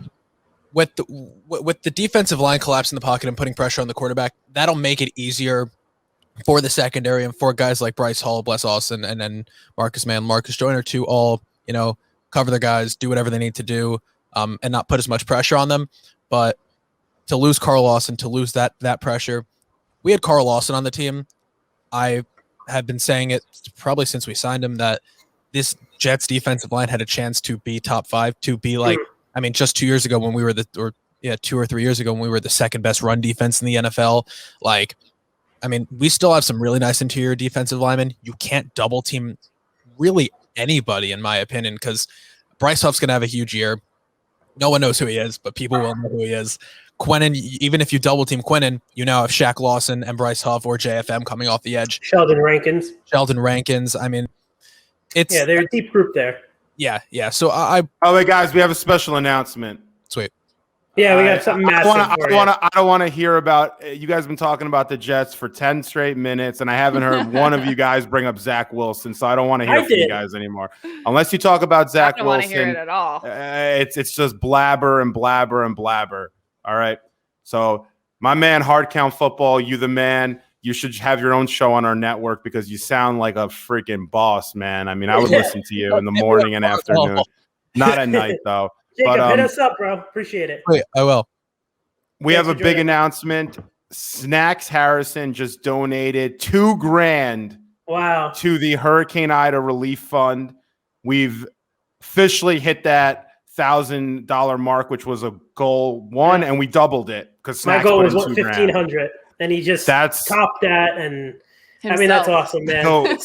with the defensive line collapsing the pocket and putting pressure on the quarterback, that'll make it easier for the secondary and for guys like Bryce Hall, Bless Austin, and then Marcus Joyner to all, you know, cover their guys, do whatever they need to do, and not put as much pressure on them. But to lose Carl Lawson, to lose that pressure, we had Carl Lawson on the team. I have been saying it probably since we signed him that this Jets defensive line had a chance to be top 5, to be like, I mean, just 2 years ago when we were 2 or 3 years ago when we were the second best run defense in the NFL. Like, I mean, we still have some really nice interior defensive linemen. You can't double team really anybody, in my opinion, because Bryce Huff's going to have a huge year. No one knows who he is, but people will know who he is. Quinnen, even if you double team Quinnen, you now have Shaq Lawson and Bryce Huff or JFM coming off the edge. Sheldon Rankins. I mean, they're a deep group there. Yeah. So wait, guys, we have a special announcement. Sweet. Yeah, we got something massive. I don't want to hear about. You guys have been talking about the Jets for 10 straight minutes, and I haven't heard one of you guys bring up Zach Wilson. So I don't want to hear from you guys anymore, unless you talk about Zach Wilson. I don't want to hear it at all. It's just blabber and blabber and blabber. All right. So my man, Hard Count Football, you the man. You should have your own show on our network because you sound like a freaking boss, man. I mean, I would listen to you in the morning and afternoon, not at night though. Jacob, hit us up, bro. Appreciate it. Wait, I will. We have a big announcement. Snacks Harrison just donated $2,000 to the Hurricane Ida Relief Fund. We've officially hit that $1,000 mark, which was a goal one, and we doubled it because my goal was $1,500, and he just topped that, and himself. I mean that's awesome, man.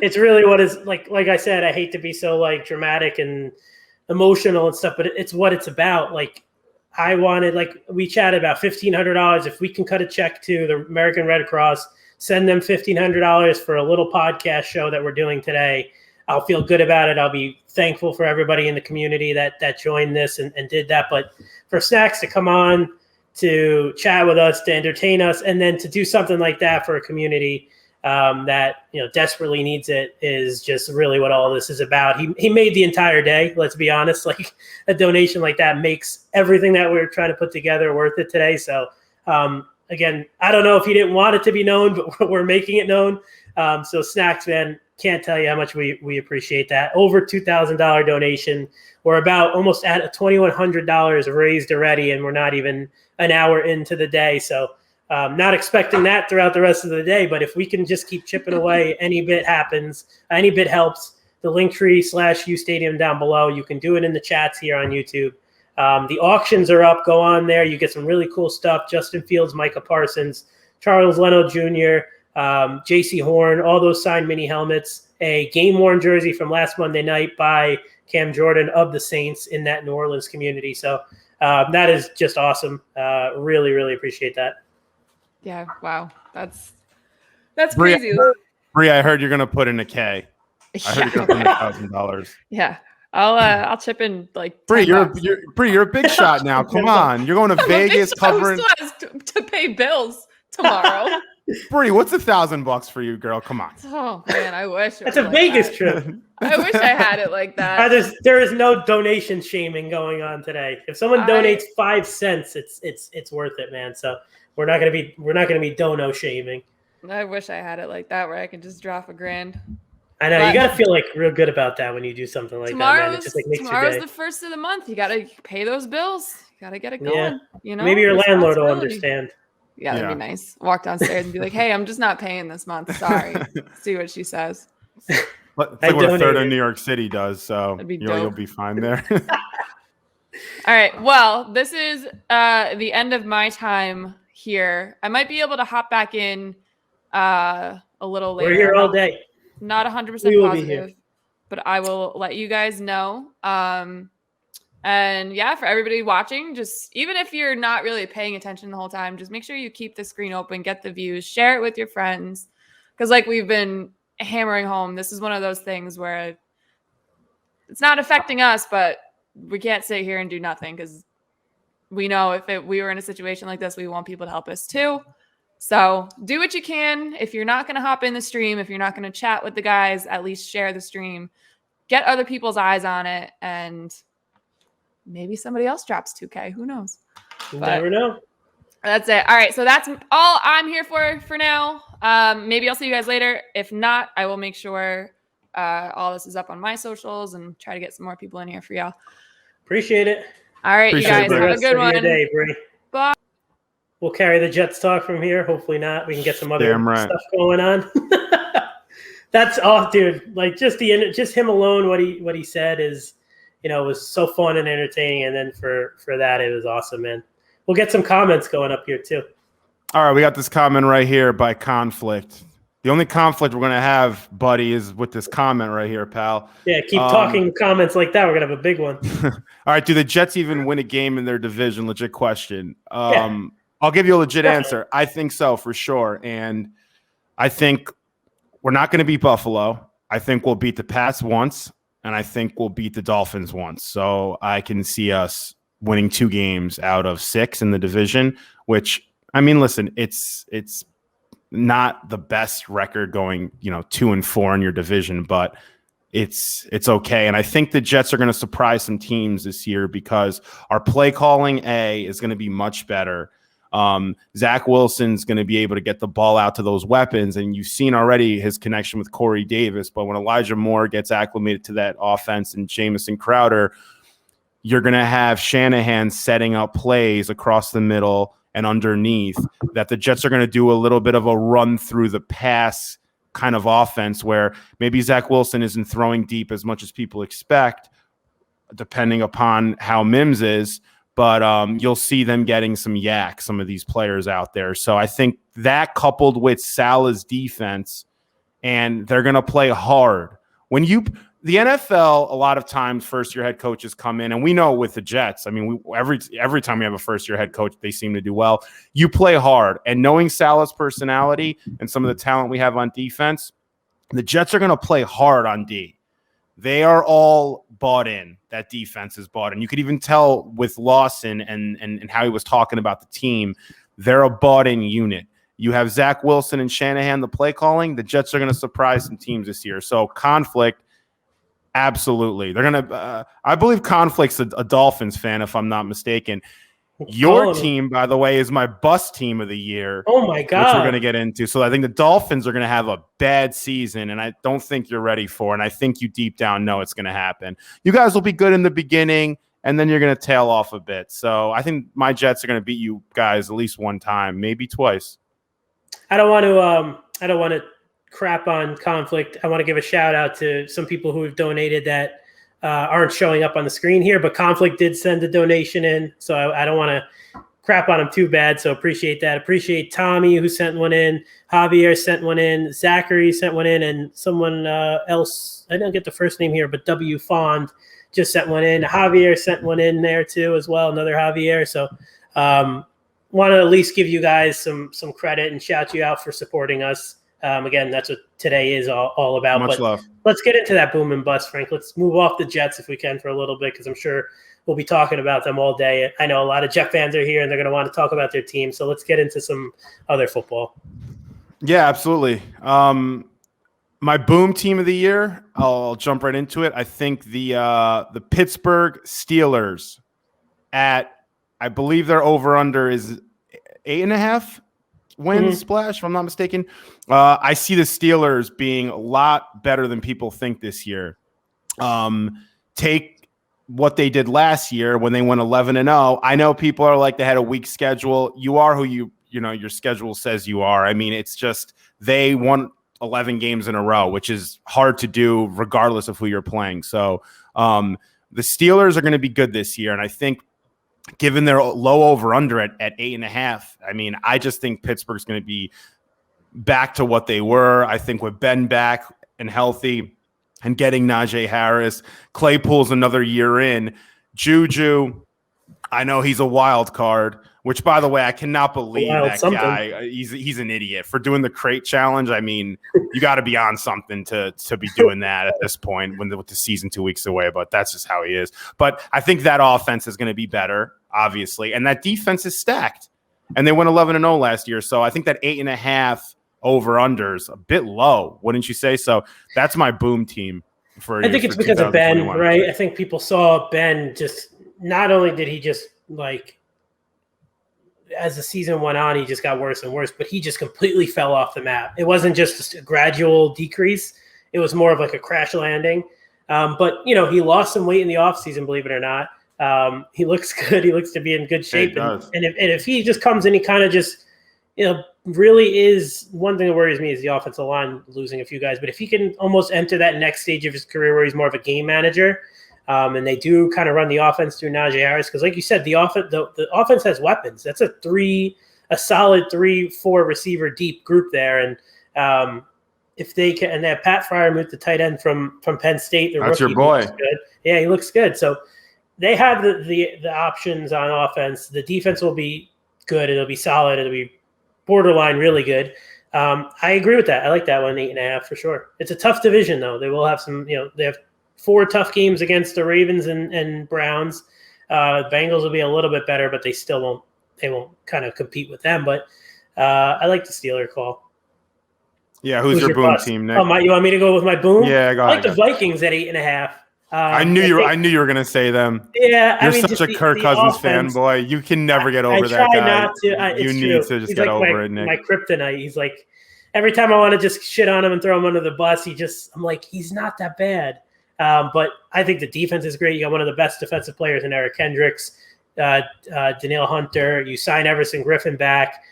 It's really what is like I said, I hate to be so like dramatic and emotional and stuff, but it's what it's about. Like I wanted, like we chatted about $1,500. If we can cut a check to the American Red Cross, send them $1,500 for a little podcast show that we're doing today, I'll feel good about it. I'll be thankful for everybody in the community that joined this and did that. But for Snacks to come on to chat with us, to entertain us, and then to do something like that for a community that desperately needs it is just really what all this is about. He made the entire day. Let's be honest. Like a donation like that makes everything that we're trying to put together worth it today. So again, I don't know if he didn't want it to be known, but we're making it known. So Snacks, man, can't tell you how much we appreciate that. Over $2,000 donation. We're about almost at $2,100 raised already, and we're not even an hour into the day. So not expecting that throughout the rest of the day, but if we can just keep chipping away, any bit happens, any bit helps. The Linktree /uSTADIUM down below. You can do it in the chats here on YouTube. The auctions are up. Go on there. You get some really cool stuff. Justin Fields, Micah Parsons, Charles Leno Jr., JC Horn, all those signed mini helmets, a game-worn jersey from last Monday night by Cam Jordan of the Saints in that New Orleans community. So that is just awesome. Really, really appreciate that. Yeah, wow. That's crazy. Bree, I heard you're going to put in a K. I heard you're going to put in $1,000. Yeah. I'll chip in like Bree, you're a big shot now. Come on. You're going to Vegas covering to pay bills tomorrow. Bree, what's $1,000 for you, girl? Come on. Oh man, I wish it's a Vegas trip. I wish I had it like that. There is no donation shaming going on today. If someone donates 5 cents, it's worth it, man. So we're not gonna be dono shaming. I wish I had it like that where I could just drop $1,000. I know, you gotta feel like real good about that when you do something like that, man. It just like makes your day. Tomorrow's the first of the month. You gotta pay those bills. You gotta get it going. Yeah. Maybe your landlord will understand. Yeah, that'd be nice. Walk downstairs and be like, "Hey, I'm just not paying this month. Sorry." See what she says. It's like what a third of New York City does, so you'll be fine there. All right. Well, this is the end of my time here. I might be able to hop back in a little later. We're here all day. Not 100% positive, but I will let you guys know. And yeah, for everybody watching, just even if you're not really paying attention the whole time, just make sure you keep the screen open, get the views, share it with your friends. Because like we've been hammering home, this is one of those things where it's not affecting us, but we can't sit here and do nothing because we know if we were in a situation like this, we want people to help us too. So do what you can. If you're not going to hop in the stream, if you're not going to chat with the guys, at least share the stream. get other people's eyes on it, and maybe somebody else drops 2K. Who knows? You never know. That's it. All right. So that's all I'm here for now. Maybe I'll see you guys later. If not, I will make sure all this is up on my socials and try to get some more people in here for y'all. Appreciate it. All right, you guys. Have a good one. Day, Bree. Bye. We'll carry the Jets talk from here. Hopefully not. We can get some other stuff going on. That's dude. Like just him alone. What he said is, was so fun and entertaining. And then for that, it was awesome, man. We'll get some comments going up here too. All right, we got this comment right here by Conflict. The only conflict we're going to have, buddy, is with this comment right here, pal. Yeah, keep talking comments like that. We're going to have a big one. All right, do the Jets even win a game in their division? Legit question. I'll give you a legit answer. I think so, for sure. And I think we're not going to beat Buffalo. I think we'll beat the Pats once, and I think we'll beat the Dolphins once. So I can see us winning 2 games out of 6 in the division, which, I mean, listen, it's not the best record going, 2-4 in your division, but it's okay. And I think the Jets are going to surprise some teams this year because our play calling is going to be much better. Zach Wilson's going to be able to get the ball out to those weapons, and you've seen already his connection with Corey Davis. But when Elijah Moore gets acclimated to that offense and Jamison Crowder, you're going to have Shanahan setting up plays across the middle and underneath that the Jets are going to do a little bit of a run through the pass kind of offense where maybe Zach Wilson isn't throwing deep as much as people expect, depending upon how Mims is. But you'll see them getting some some of these players out there. So I think that coupled with Salah's defense, and they're going to play hard. The NFL, a lot of times first-year head coaches come in, and we know with the Jets, I mean, every time we have a first-year head coach, they seem to do well. You play hard, and knowing Salah's personality and some of the talent we have on defense, the Jets are going to play hard on D. They are all bought in. That defense is bought in. You could even tell with Lawson and how he was talking about the team, they're a bought-in unit. You have Zach Wilson and Shanahan, the play calling. The Jets are going to surprise some teams this year. So conflict. Absolutely. They're going to I believe Conflict's a Dolphins fan, if I'm not mistaken. Your team, by the way, is my bus team of the year. Oh, my God. Which we're going to get into. So I think the Dolphins are going to have a bad season, and I don't think you're ready for it, and I think you deep down know it's going to happen. You guys will be good in the beginning, and then you're going to tail off a bit. So I think my Jets are going to beat you guys at least one time, maybe twice. I don't want to crap on Conflict. I want to give a shout out to some people who have donated that aren't showing up on the screen here, but Conflict did send a donation in, so I don't want to crap on him too bad, so appreciate that. Appreciate Tommy who sent one in, Javier sent one in, Zachary sent one in, and someone else, I didn't get the first name here, but W. Fond just sent one in. Javier sent one in there too as well, another Javier, so want to at least give you guys some credit and shout you out for supporting us. Again, that's what today is all about. Much love. Let's get into that boom and bust, Frank. Let's move off the Jets if we can for a little bit, because I'm sure we'll be talking about them all day. I know a lot of Jet fans are here, and they're going to want to talk about their team. So let's get into some other football. Yeah, absolutely. My boom team of the year, I'll jump right into it. I think the Pittsburgh Steelers I believe their over-under is 8.5 wins, Splash, if I'm not mistaken. I see the Steelers being a lot better than people think this year. Take what they did last year when they went 11-0. I know people are like they had a weak schedule. You are who your schedule says you are. I mean, it's just they won 11 games in a row, which is hard to do regardless of who you're playing. So the Steelers are going to be good this year, and I think given their low over-under at 8.5, I mean, I just think Pittsburgh's going to be back to what they were. I think with Ben back and healthy and getting Najee Harris, Claypool's another year in. Juju, I know he's a wild card, which, by the way, I cannot believe that guy. He's an idiot for doing the crate challenge. I mean, you got to be on something to be doing that at this point with the season 2 weeks away, but that's just how he is. But I think that offense is going to be better, obviously, and that defense is stacked. And they went 11-0 last year, so I think that 8.5 over-unders a bit low, wouldn't you say? So that's my boom team. I think it's because of Ben, right? I think people saw Ben just not only did he just like as the season went on, he just got worse and worse, but he just completely fell off the map. It wasn't just a gradual decrease. It was more of like a crash landing. But, you know, he lost some weight in the offseason, believe it or not. He looks good. He looks to be in good shape. And if he just comes in, he kind of just, you know, really is one thing that worries me is the offensive line losing a few guys. But if he can almost enter that next stage of his career where he's more of a game manager, and they do kind of run the offense through Najee Harris, because like you said, the offense has weapons. That's a solid 3-4 receiver deep group there. And if they can, and they have Pat Freiermuth, the tight end from Penn State. That's your boy. Good. Yeah, he looks good. So they have the options on offense. The defense will be good. It'll be solid. It'll be borderline really good. I agree with that. I like that one, 8.5 for sure. It's a tough division though. They will have some, you know, they have 4 tough games against the Ravens and Browns. Bengals will be a little bit better, but they still won't kind of compete with them. But I like the Steeler call. Yeah, who's your boom team, Nick? You want me to go with my boom? Yeah, I like the Vikings at 8.5. I knew you were gonna say them. Yeah, you're such a Kirk Cousins fanboy. You can never get over that guy. I try not to. You need to just get over it, Nick. My kryptonite. He's like, every time I want to just shit on him and throw him under the bus, I'm like, he's not that bad. But I think the defense is great. You got one of the best defensive players in Eric Kendricks, Danielle Hunter. You sign Everson Griffin back.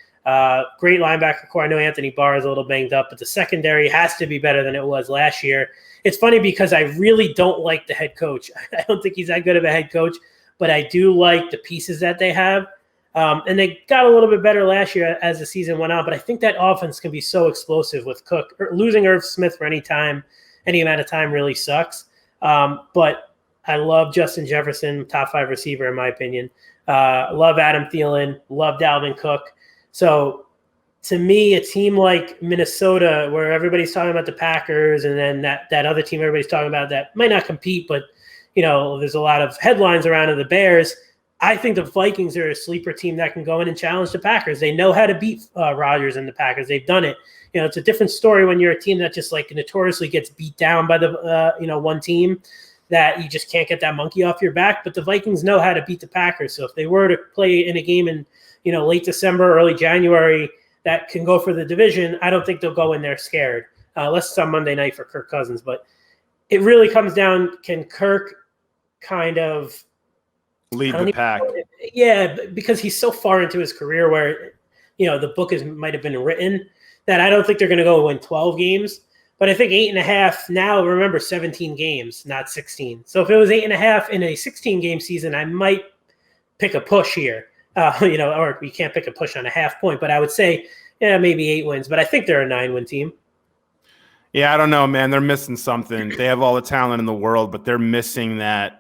Great linebacker core. I know Anthony Barr is a little banged up, but the secondary has to be better than it was last year. It's funny because I really don't like the head coach. I don't think he's that good of a head coach, but I do like the pieces that they have. And they got a little bit better last year as the season went on, but I think that offense can be so explosive with Cook. Losing Irv Smith for any amount of time really sucks. But I love Justin Jefferson, top 5 receiver in my opinion. Love Adam Thielen, love Dalvin Cook. So to me, a team like Minnesota, where everybody's talking about the Packers, and then that other team everybody's talking about that might not compete, but you know, there's a lot of headlines around of the Bears. I think the Vikings are a sleeper team that can go in and challenge the Packers. They know how to beat Rodgers and the Packers. They've done it. You know, it's a different story when you're a team that just like notoriously gets beat down by the one team that you just can't get that monkey off your back. But the Vikings know how to beat the Packers. So if they were to play in a game in late December, early January that can go for the division, I don't think they'll go in there scared, unless it's on Monday night for Kirk Cousins. But it really comes down, can Kirk kind of lead the pack? Yeah, because he's so far into his career where, the book might have been written that I don't think they're going to go win 12 games. But I think 8.5 now, remember, 17 games, not 16. So if it was 8.5 in a 16-game season, I might pick a push here. Or we can't pick a push on a half point, but I would say, maybe 8 wins. But I think they're a 9-win team. Yeah, I don't know, man. They're missing something. They have all the talent in the world, but they're missing that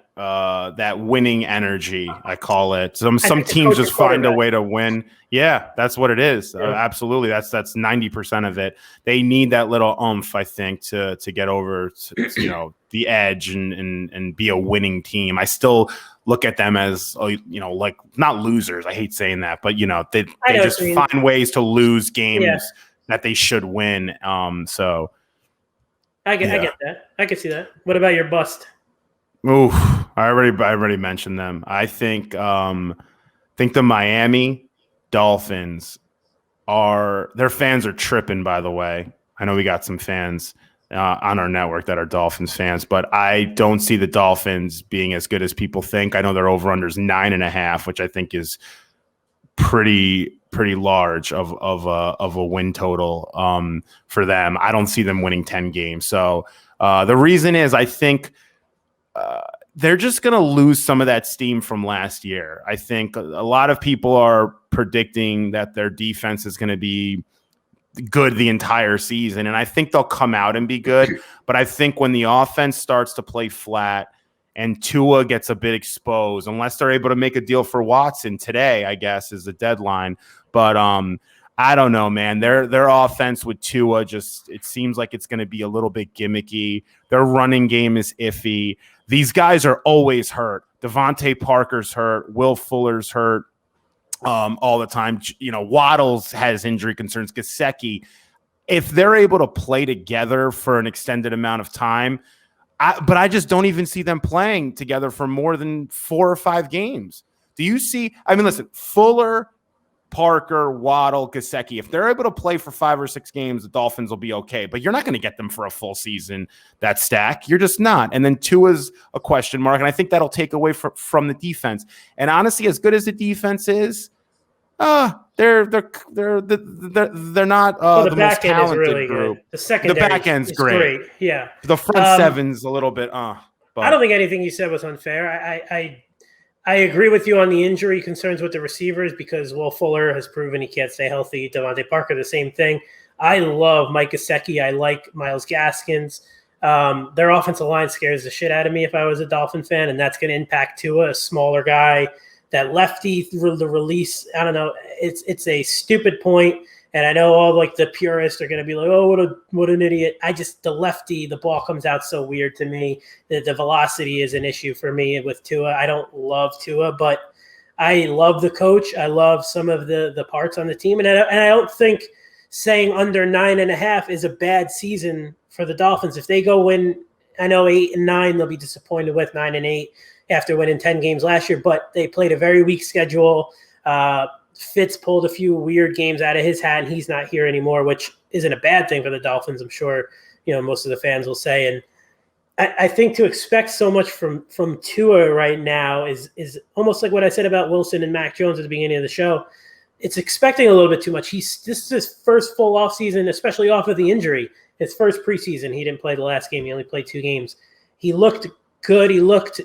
winning energy, I call it. Some teams just find a way to win. Yeah, that's what it is. Yeah. Absolutely. That's 90% of it. They need that little oomph, I think, to get over the edge and be a winning team. I still look at them as like not losers. I hate saying that, but they just find ways to lose games that they should win. So I get that. I can see that. What about your bust? Ooh, I already mentioned them. I think the Miami Dolphins their fans are tripping, by the way. I know we got some fans on our network that are Dolphins fans, but I don't see the Dolphins being as good as people think. I know their over-under's 9.5, which I think is pretty large of a win total for them. I don't see them winning 10 games. So the reason is I think they're just going to lose some of that steam from last year. I think a lot of people are predicting that their defense is going to be good the entire season, and I think they'll come out and be good. But I think when the offense starts to play flat and Tua gets a bit exposed, unless they're able to make a deal for Watson today, I guess, is the deadline. But I don't know, man. Their offense with Tua it seems like it's going to be a little bit gimmicky. Their running game is iffy. These guys are always hurt. Devontae Parker's hurt. Will Fuller's hurt all the time. Waddles has injury concerns. Gesicki. If they're able to play together for an extended amount of time, But I just don't even see them playing together for more than 4 or 5 games. Do you see? I mean, listen, Fuller, Parker, Waddle, Gesicki, if they're able to play for 5 or 6 games, the Dolphins will be okay. But you're not going to get them for a full season, that stack. You're just not. And then Tua's a question mark, and I think that'll take away from the defense. And honestly, as good as the defense is, they're not the most talented really group. Good. The secondary, the back end's great. Yeah, the front seven's a little bit. But I don't think anything you said was unfair. I agree with you on the injury concerns with the receivers because Will Fuller has proven he can't stay healthy. Devontae Parker, the same thing. I love Mike Gesicki. I like Myles Gaskins. Their offensive line scares the shit out of me if I was a Dolphin fan, and that's going to impact Tua, a smaller guy. That lefty through the release, I don't know. It's a stupid point, and I know all like the purists are going to be like, "Oh, what an idiot!" The lefty, the ball comes out so weird to me. The velocity is an issue for me with Tua. I don't love Tua, but I love the coach. I love some of the parts on the team, and I don't think saying under 9.5 is a bad season for the Dolphins. If they go win, I know 8 and 9, they'll be disappointed with 9 and 8. After winning 10 games last year, but they played a very weak schedule. Fitz pulled a few weird games out of his hat, and he's not here anymore, which isn't a bad thing for the Dolphins. I'm sure most of the fans will say. And I think to expect so much from Tua right now is almost like what I said about Wilson and Mac Jones at the beginning of the show. It's expecting a little bit too much. This is his first full offseason, especially off of the injury. His first preseason, he didn't play the last game. He only played 2 games. He looked good. He looked,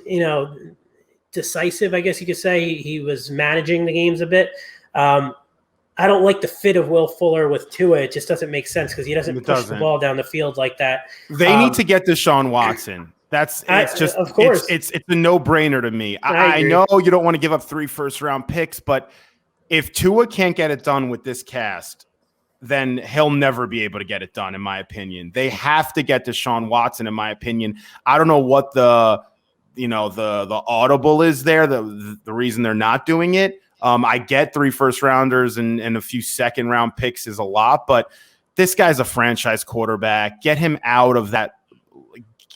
decisive, I guess you could say. He was managing the games a bit. I don't like the fit of Will Fuller with Tua. It just doesn't make sense because he doesn't push the ball down the field like that. They need to get Deshaun Watson. Of course. It's a no-brainer to me. I know you don't want to give up 3 first-round picks, but if Tua can't get it done with this cast, then he'll never be able to get it done, in my opinion. They have to get Deshaun Watson, in my opinion. I don't know what the audible is there, the reason they're not doing it. I get 3 first-rounders and a few second-round picks is a lot, but this guy's a franchise quarterback. Get him out of that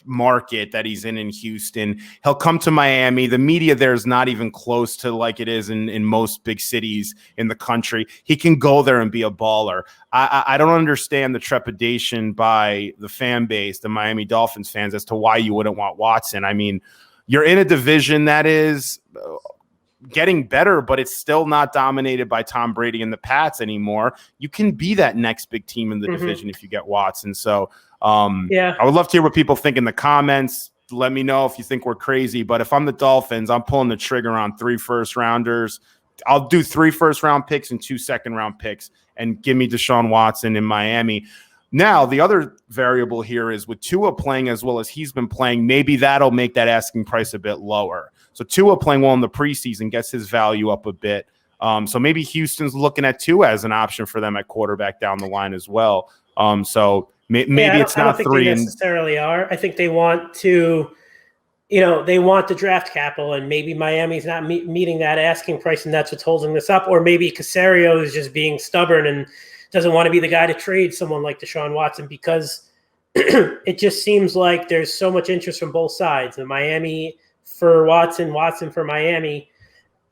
market that he's in Houston. He'll come to Miami. The media there is not even close to like it is in most big cities in the country. He can go there and be a baller. I don't understand the trepidation by the fan base, the Miami Dolphins fans, as to why you wouldn't want Watson. I mean, you're in a division that is getting better, but it's still not dominated by Tom Brady and the Pats anymore. You can be that next big team in the division if you get Watson. So I would love to hear what people think in the comments. Let me know if you think we're crazy. But if I'm the Dolphins, I'm pulling the trigger on 3 first-rounders. I'll do 3 first-round picks and 2 second-round picks and give me Deshaun Watson in Miami. Now, the other variable here is with Tua playing as well as he's been playing, maybe that'll make that asking price a bit lower. So Tua playing well in the preseason gets his value up a bit. So maybe Houston's looking at Tua as an option for them at quarterback down the line as well. Maybe it's not 3. They necessarily are. I think they want to, they want the draft capital, and maybe Miami's not meeting that asking price, and that's what's holding this up. Or maybe Caserio is just being stubborn and doesn't want to be the guy to trade someone like Deshaun Watson because it just seems like there's so much interest from both sides. The Miami for Watson, Watson for Miami.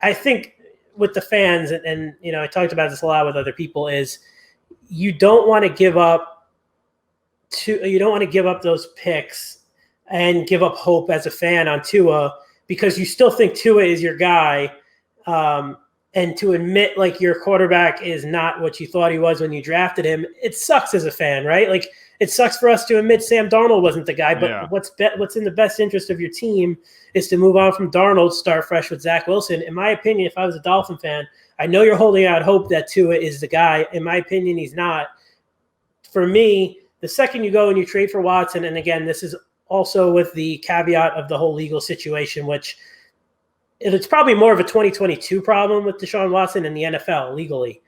I think with the fans, and I talked about this a lot with other people, is you don't want to give up those picks and give up hope as a fan on Tua because you still think Tua is your guy. And to admit like your quarterback is not what you thought he was when you drafted him, it sucks as a fan, right? Like it sucks for us to admit Sam Darnold wasn't the guy, but what's in the best interest of your team is to move on from Darnold, start fresh with Zach Wilson. In my opinion, if I was a Dolphin fan, I know you're holding out hope that Tua is the guy. In my opinion, he's not. For me, the second you go and you trade for Watson, and again, this is also with the caveat of the whole legal situation, which it's probably more of a 2022 problem with Deshaun Watson in the NFL legally,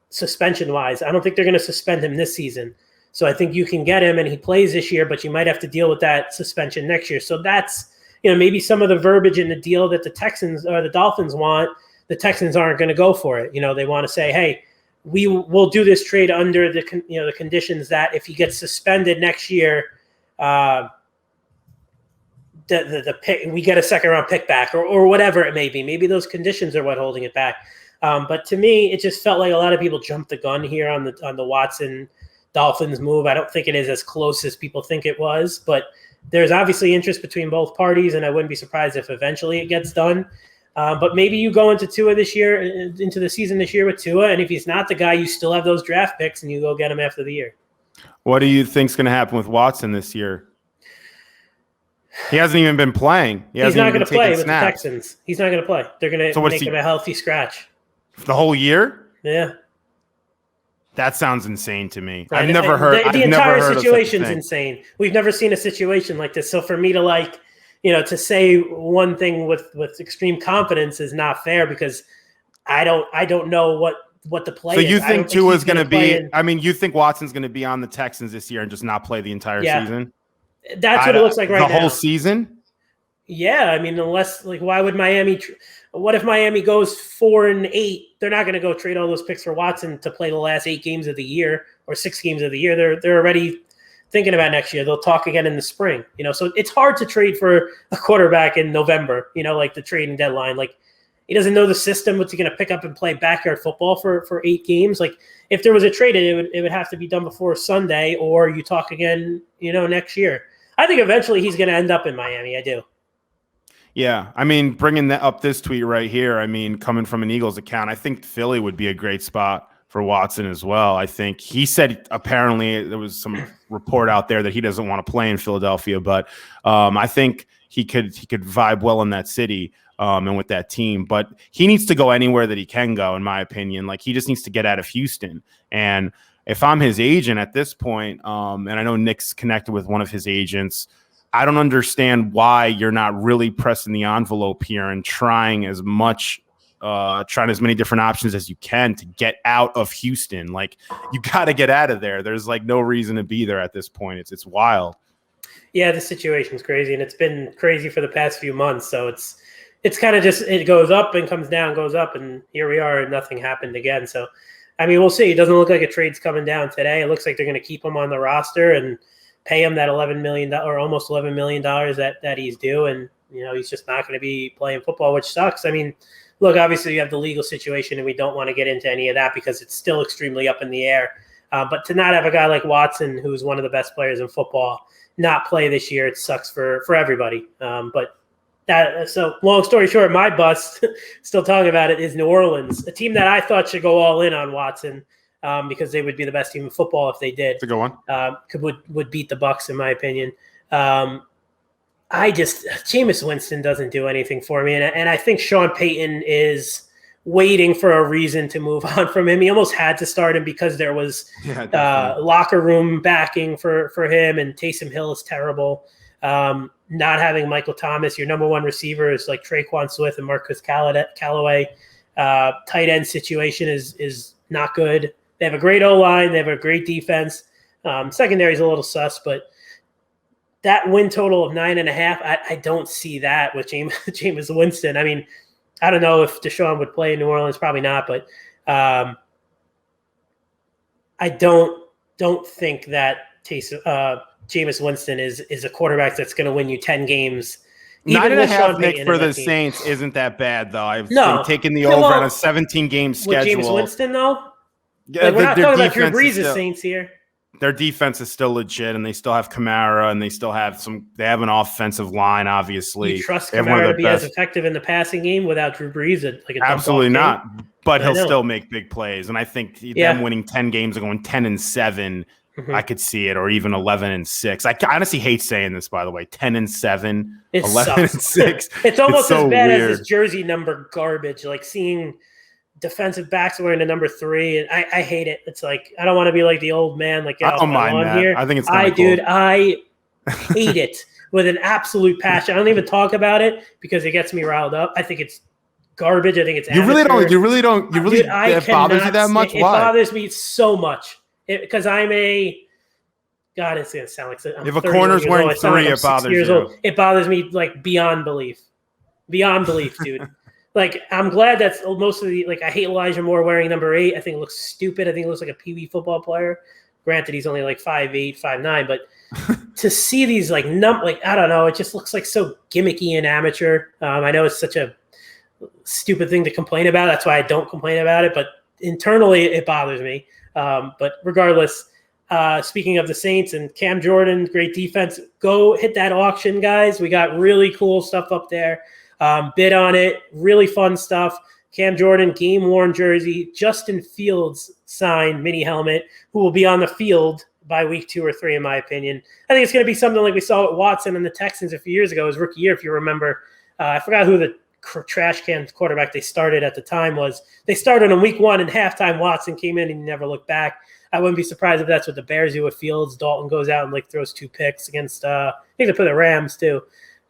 suspension-wise. I don't think they're going to suspend him this season. So I think you can get him and he plays this year, but you might have to deal with that suspension next year. So that's, maybe some of the verbiage in the deal that the Texans or the Dolphins want, the Texans aren't going to go for it. They want to say, hey, we will do this trade under the conditions that if he gets suspended next year, the pick, we get a second round pick back or whatever it may be. Maybe those conditions are what holding it back. But to me, it just felt like a lot of people jumped the gun here on the Watson Dolphins move. I don't think it is as close as people think it was, but there's obviously interest between both parties, and I wouldn't be surprised if eventually it gets done. But maybe you go into the season this year with Tua, and if he's not the guy, you still have those draft picks, and you go get him after the year. What do you think's going to happen with Watson this year? He hasn't even been playing. He's not going to play with the Texans. He's not going to play. They're going to make him a healthy scratch. The whole year? Yeah. That sounds insane to me. Right. I've never heard. The entire situation's insane. We've never seen a situation like this. So for me to to say one thing with extreme confidence is not fair because I don't know what the play is. So you think Tua's going to be? I mean, you think Watson's going to be on the Texans this year and just not play the entire season? That's what it looks like right now. The whole season? Yeah, I mean, unless why would Miami? What if Miami goes 4-8? They're not going to go trade all those picks for Watson to play the last 8 games of the year or 6 games of the year. They're already thinking about next year. They'll talk again in the spring. So it's hard to trade for a quarterback in November. Like the trading deadline. Like he doesn't know the system. What's he going to pick up and play backyard football for 8 games? Like if there was a trade, it would have to be done before Sunday, or you talk again. Next year. I think eventually he's going to end up in Miami. I do. Yeah, I mean, bringing up this tweet right here, I mean, coming from an Eagles account, I think Philly would be a great spot for Watson as well. I think he said apparently there was some report out there that he doesn't want to play in Philadelphia, but I think he could vibe well in that city and with that team. But he needs to go anywhere that he can go, in my opinion. Like he just needs to get out of Houston. And if I'm his agent at this point, and I know Nick's connected with one of his agents, I don't understand why you're not really pressing the envelope here and trying as many different options as you can to get out of Houston. Like you got to get out of there. There's no reason to be there at this point. It's wild. Yeah, the situation's crazy, and it's been crazy for the past few months. So it's kind of just it goes up and comes down, goes up, and here we are, and nothing happened again. So I mean, we'll see. It doesn't look like a trade's coming down today. It looks like they're going to keep him on the roster and pay him that $11 million or almost $11 million that he's due. And, he's just not going to be playing football, which sucks. I mean, look, obviously you have the legal situation and we don't want to get into any of that because it's still extremely up in the air. But to not have a guy like Watson, who's one of the best players in football, not play this year, it sucks for everybody. So long story short, my bust, still talking about it, is New Orleans, a team that I thought should go all in on Watson. Because they would be the best team in football if they did. It's a good one. Would beat the Bucs in my opinion. Jameis Winston doesn't do anything for me, and I think Sean Payton is waiting for a reason to move on from him. He almost had to start him because there was locker room backing for him, and Taysom Hill is terrible. Not having Michael Thomas, your number one receiver, is like Traquan Smith and Marcus Callaway. Tight end situation is not good. They have a great O-line. They have a great defense. Secondary is a little sus, but that win total of 9.5, I don't see that with Jameis Winston. I mean, I don't know if Deshaun would play in New Orleans. Probably not, but I don't think that Jameis Winston is a quarterback that's going to win you 10 games. 9.5, Nick, for the Saints isn't that bad, though. I've been taking the over on a 17-game schedule. With Jameis Winston, though? We're not talking about Drew Brees' Saints here. Their defense is still legit, and they still have Kamara, and they still have they have an offensive line, obviously. You trust Kamara to be as effective in the passing game without Drew Brees? Absolutely not. But he'll still make big plays, and I think them winning 10 games and going 10-7, I could see it, or even 11-6. I honestly hate saying this, by the way. 10-7, 11-6. It's almost as bad as his jersey number garbage. Like seeing defensive backs wearing the number 3, and I hate it. It's like I don't want to be like the old man. Like I don't mind that. Here. I think it's dude. I hate it with an absolute passion. I don't even talk about it because it gets me riled up. I think it's garbage. I think it's you really don't. It bothers you that much? It bothers me so much because I'm a. God, it's gonna sound like I'm if a corner's wearing 3, it bothers you. Old. It bothers me like beyond belief, dude. Like I'm glad that's most of the I hate Elijah Moore wearing number 8. I think it looks stupid. I think it looks like a Pee Wee football player. Granted, he's only like 5'8", 5'9", but to see these like I don't know, it just looks like so gimmicky and amateur. I know it's such a stupid thing to complain about. That's why I don't complain about it. But internally, it bothers me. But regardless, speaking of the Saints and Cam Jordan, great defense. Go hit that auction, guys. We got really cool stuff up there. Bid on it. Really fun stuff. Cam Jordan, game-worn jersey. Justin Fields signed mini helmet, who will be on the field by week 2 or 3, in my opinion. I think it's going to be something like we saw with Watson and the Texans a few years ago, his rookie year, if you remember. I forgot who the trash can quarterback they started at the time was. They started on week 1, and halftime Watson came in and he never looked back. I wouldn't be surprised if that's what the Bears do with Fields. Dalton goes out and like throws 2 picks against, I think they put the Rams too.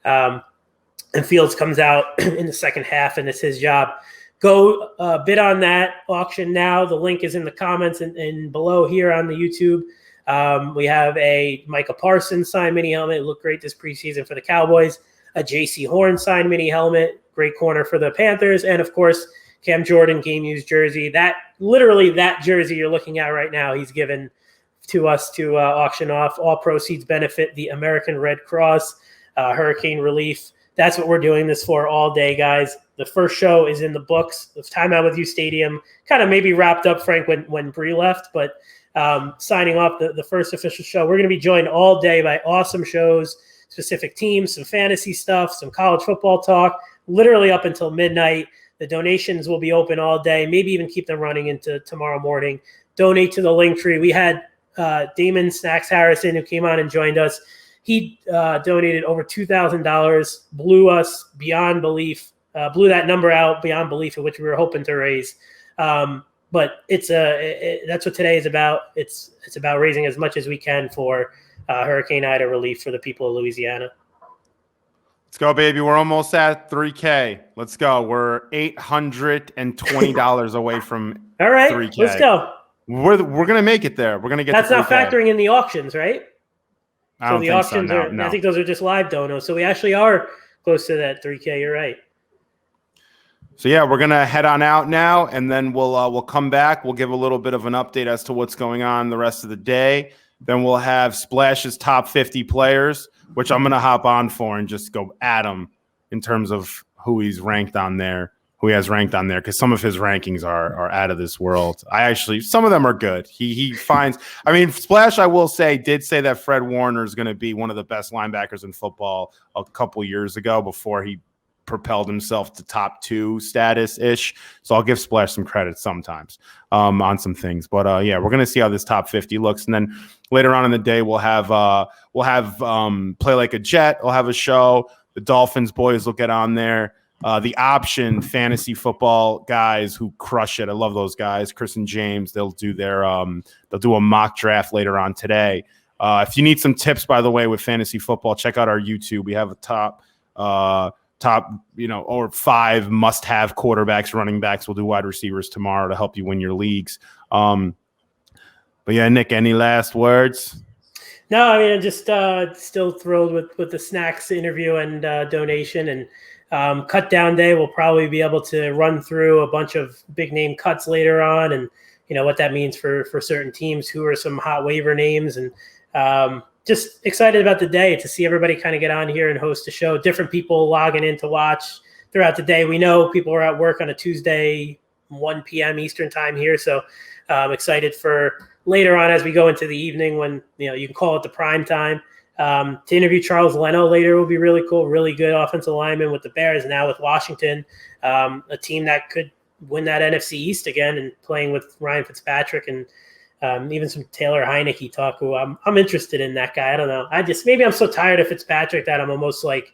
And Fields comes out in the second half, and it's his job. Go bid on that auction now. The link is in the comments and below here on the YouTube. We have a Micah Parsons signed mini helmet. It looked great this preseason for the Cowboys. A J.C. Horn signed mini helmet. Great corner for the Panthers. And, of course, Cam Jordan game-used jersey. Literally that jersey you're looking at right now, he's given to us to auction off. All proceeds benefit the American Red Cross, hurricane relief. That's what we're doing this for all day, guys. The first show is in the books. The Timeout with uSTADIUM kind of maybe wrapped up, Frank, when Bree left, but signing off the first official show. We're going to be joined all day by awesome shows, specific teams, some fantasy stuff, some college football talk, literally up until midnight. The donations will be open all day, maybe even keep them running into tomorrow morning. Donate to the Linktree. We had Damon Snacks Harrison, who came on and joined us. He donated over $2,000, blew us beyond belief, blew that number out beyond belief, in which we were hoping to raise. But that's what today is about. It's about raising as much as we can for Hurricane Ida relief for the people of Louisiana. Let's go, baby. We're almost at 3K. Let's go. We're $820 away from all right, 3K. Let's go. We're gonna make it there. We're gonna get. That's to 3K. not factoring in the auctions, right? I don't the think auctions so. are. No. I think those are just live donos. So we actually are close to that 3K. You're right. So yeah, we're gonna head on out now, and then we'll come back. We'll give a little bit of an update as to what's going on the rest of the day. Then we'll have Splash's top 50 players, which I'm gonna hop on for and just go at him in terms of who he's ranked on there, who he has ranked on there, because some of his rankings are out of this world. Some of them are good. He finds. I mean, Splash, I will say, did say that Fred Warner is going to be one of the best linebackers in football a couple years ago before he propelled himself to top 2 status-ish. So I'll give Splash some credit sometimes on some things. But yeah, we're gonna see how this top 50 looks, and then later on in the day we'll have Play Like a Jet. We'll have a show. The Dolphins boys will get on there. The Option fantasy football guys who crush it. I love those guys. Chris and James. They'll do a mock draft later on today. If you need some tips, by the way, with fantasy football, check out our YouTube. We have a top, or 5 must-have quarterbacks, running backs. We'll do wide receivers tomorrow to help you win your leagues. But yeah, Nick, any last words? No, I mean, I'm just still thrilled with the Snacks interview and donation, and cut down day. We'll probably be able to run through a bunch of big name cuts later on, and what that means for certain teams, who are some hot waiver names, and just excited about the day to see everybody kind of get on here and host a show. Different people logging in to watch throughout the day. We know people are at work on a Tuesday, 1 p.m. Eastern time here, so excited for later on as we go into the evening when you can call it the prime time. To interview Charles Leno later will be really cool. Really good offensive lineman with the Bears, now with Washington, a team that could win that NFC East again, and playing with Ryan Fitzpatrick and even some Taylor Heineke talk. Who I'm interested in that guy. I don't know. Maybe I'm so tired of Fitzpatrick that I'm almost like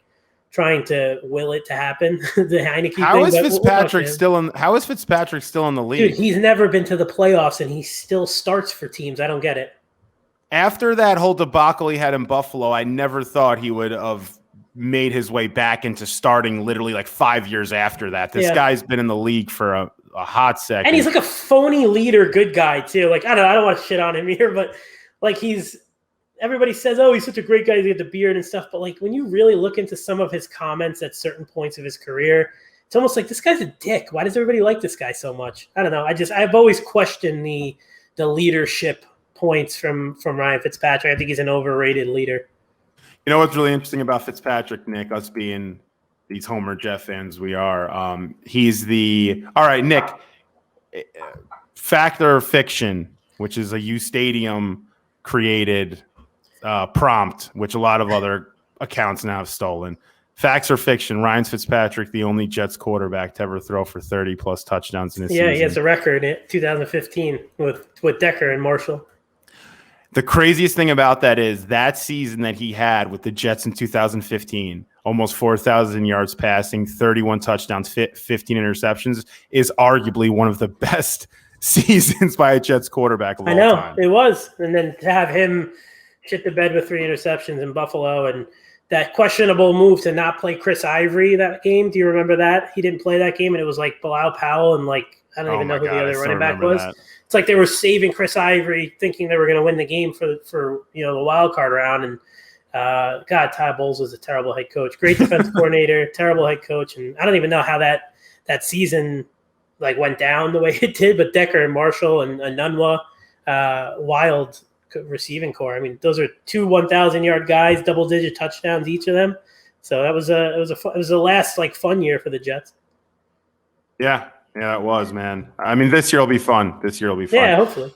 trying to will it to happen. The Heineke How thing. Is Fitzpatrick still in the league? Dude, he's never been to the playoffs and he still starts for teams. I don't get it. After that whole debacle he had in Buffalo, I never thought he would have made his way back into starting literally like 5 years after that. This guy's been in the league for a hot second. And he's like a phony leader, good guy too. Like, I don't want to shit on him here, but like everybody says, oh, he's such a great guy to get the beard and stuff. But like when you really look into some of his comments at certain points of his career, it's almost like this guy's a dick. Why does everybody like this guy so much? I don't know. I've always questioned the leadership points from Ryan Fitzpatrick. I think he's an overrated leader. You know what's really interesting about Fitzpatrick, Nick, us being these Homer Jeff fans we are, he's the – all right, Nick, fact or fiction, which is a uSTADIUM created prompt, which a lot of other accounts now have stolen. Facts or fiction, Ryan Fitzpatrick, the only Jets quarterback to ever throw for 30-plus touchdowns in his season. Yeah, he has a record in 2015 with Decker and Marshall. The craziest thing about that is that season that he had with the Jets in 2015, almost 4,000 yards passing, 31 touchdowns, 15 interceptions, is arguably one of the best seasons by a Jets quarterback of all time. It was. And then to have him shit the bed with 3 interceptions in Buffalo and that questionable move to not play Chris Ivory that game. Do you remember that? He didn't play that game, and it was like Bilal Powell and like I don't even know who the other running back was. That. It's like they were saving Chris Ivory, thinking they were going to win the game for the wild card round. And God, Todd Bowles was a terrible head coach, great defense coordinator, terrible head coach, and I don't even know how that season like went down the way it did. But Decker and Marshall and Nunwa, wild receiving core. I mean, those are 2 1,000-yard guys, double-digit touchdowns each of them. So that was it was the last like fun year for the Jets. Yeah, it was, man. I mean, this year will be fun. Yeah, hopefully.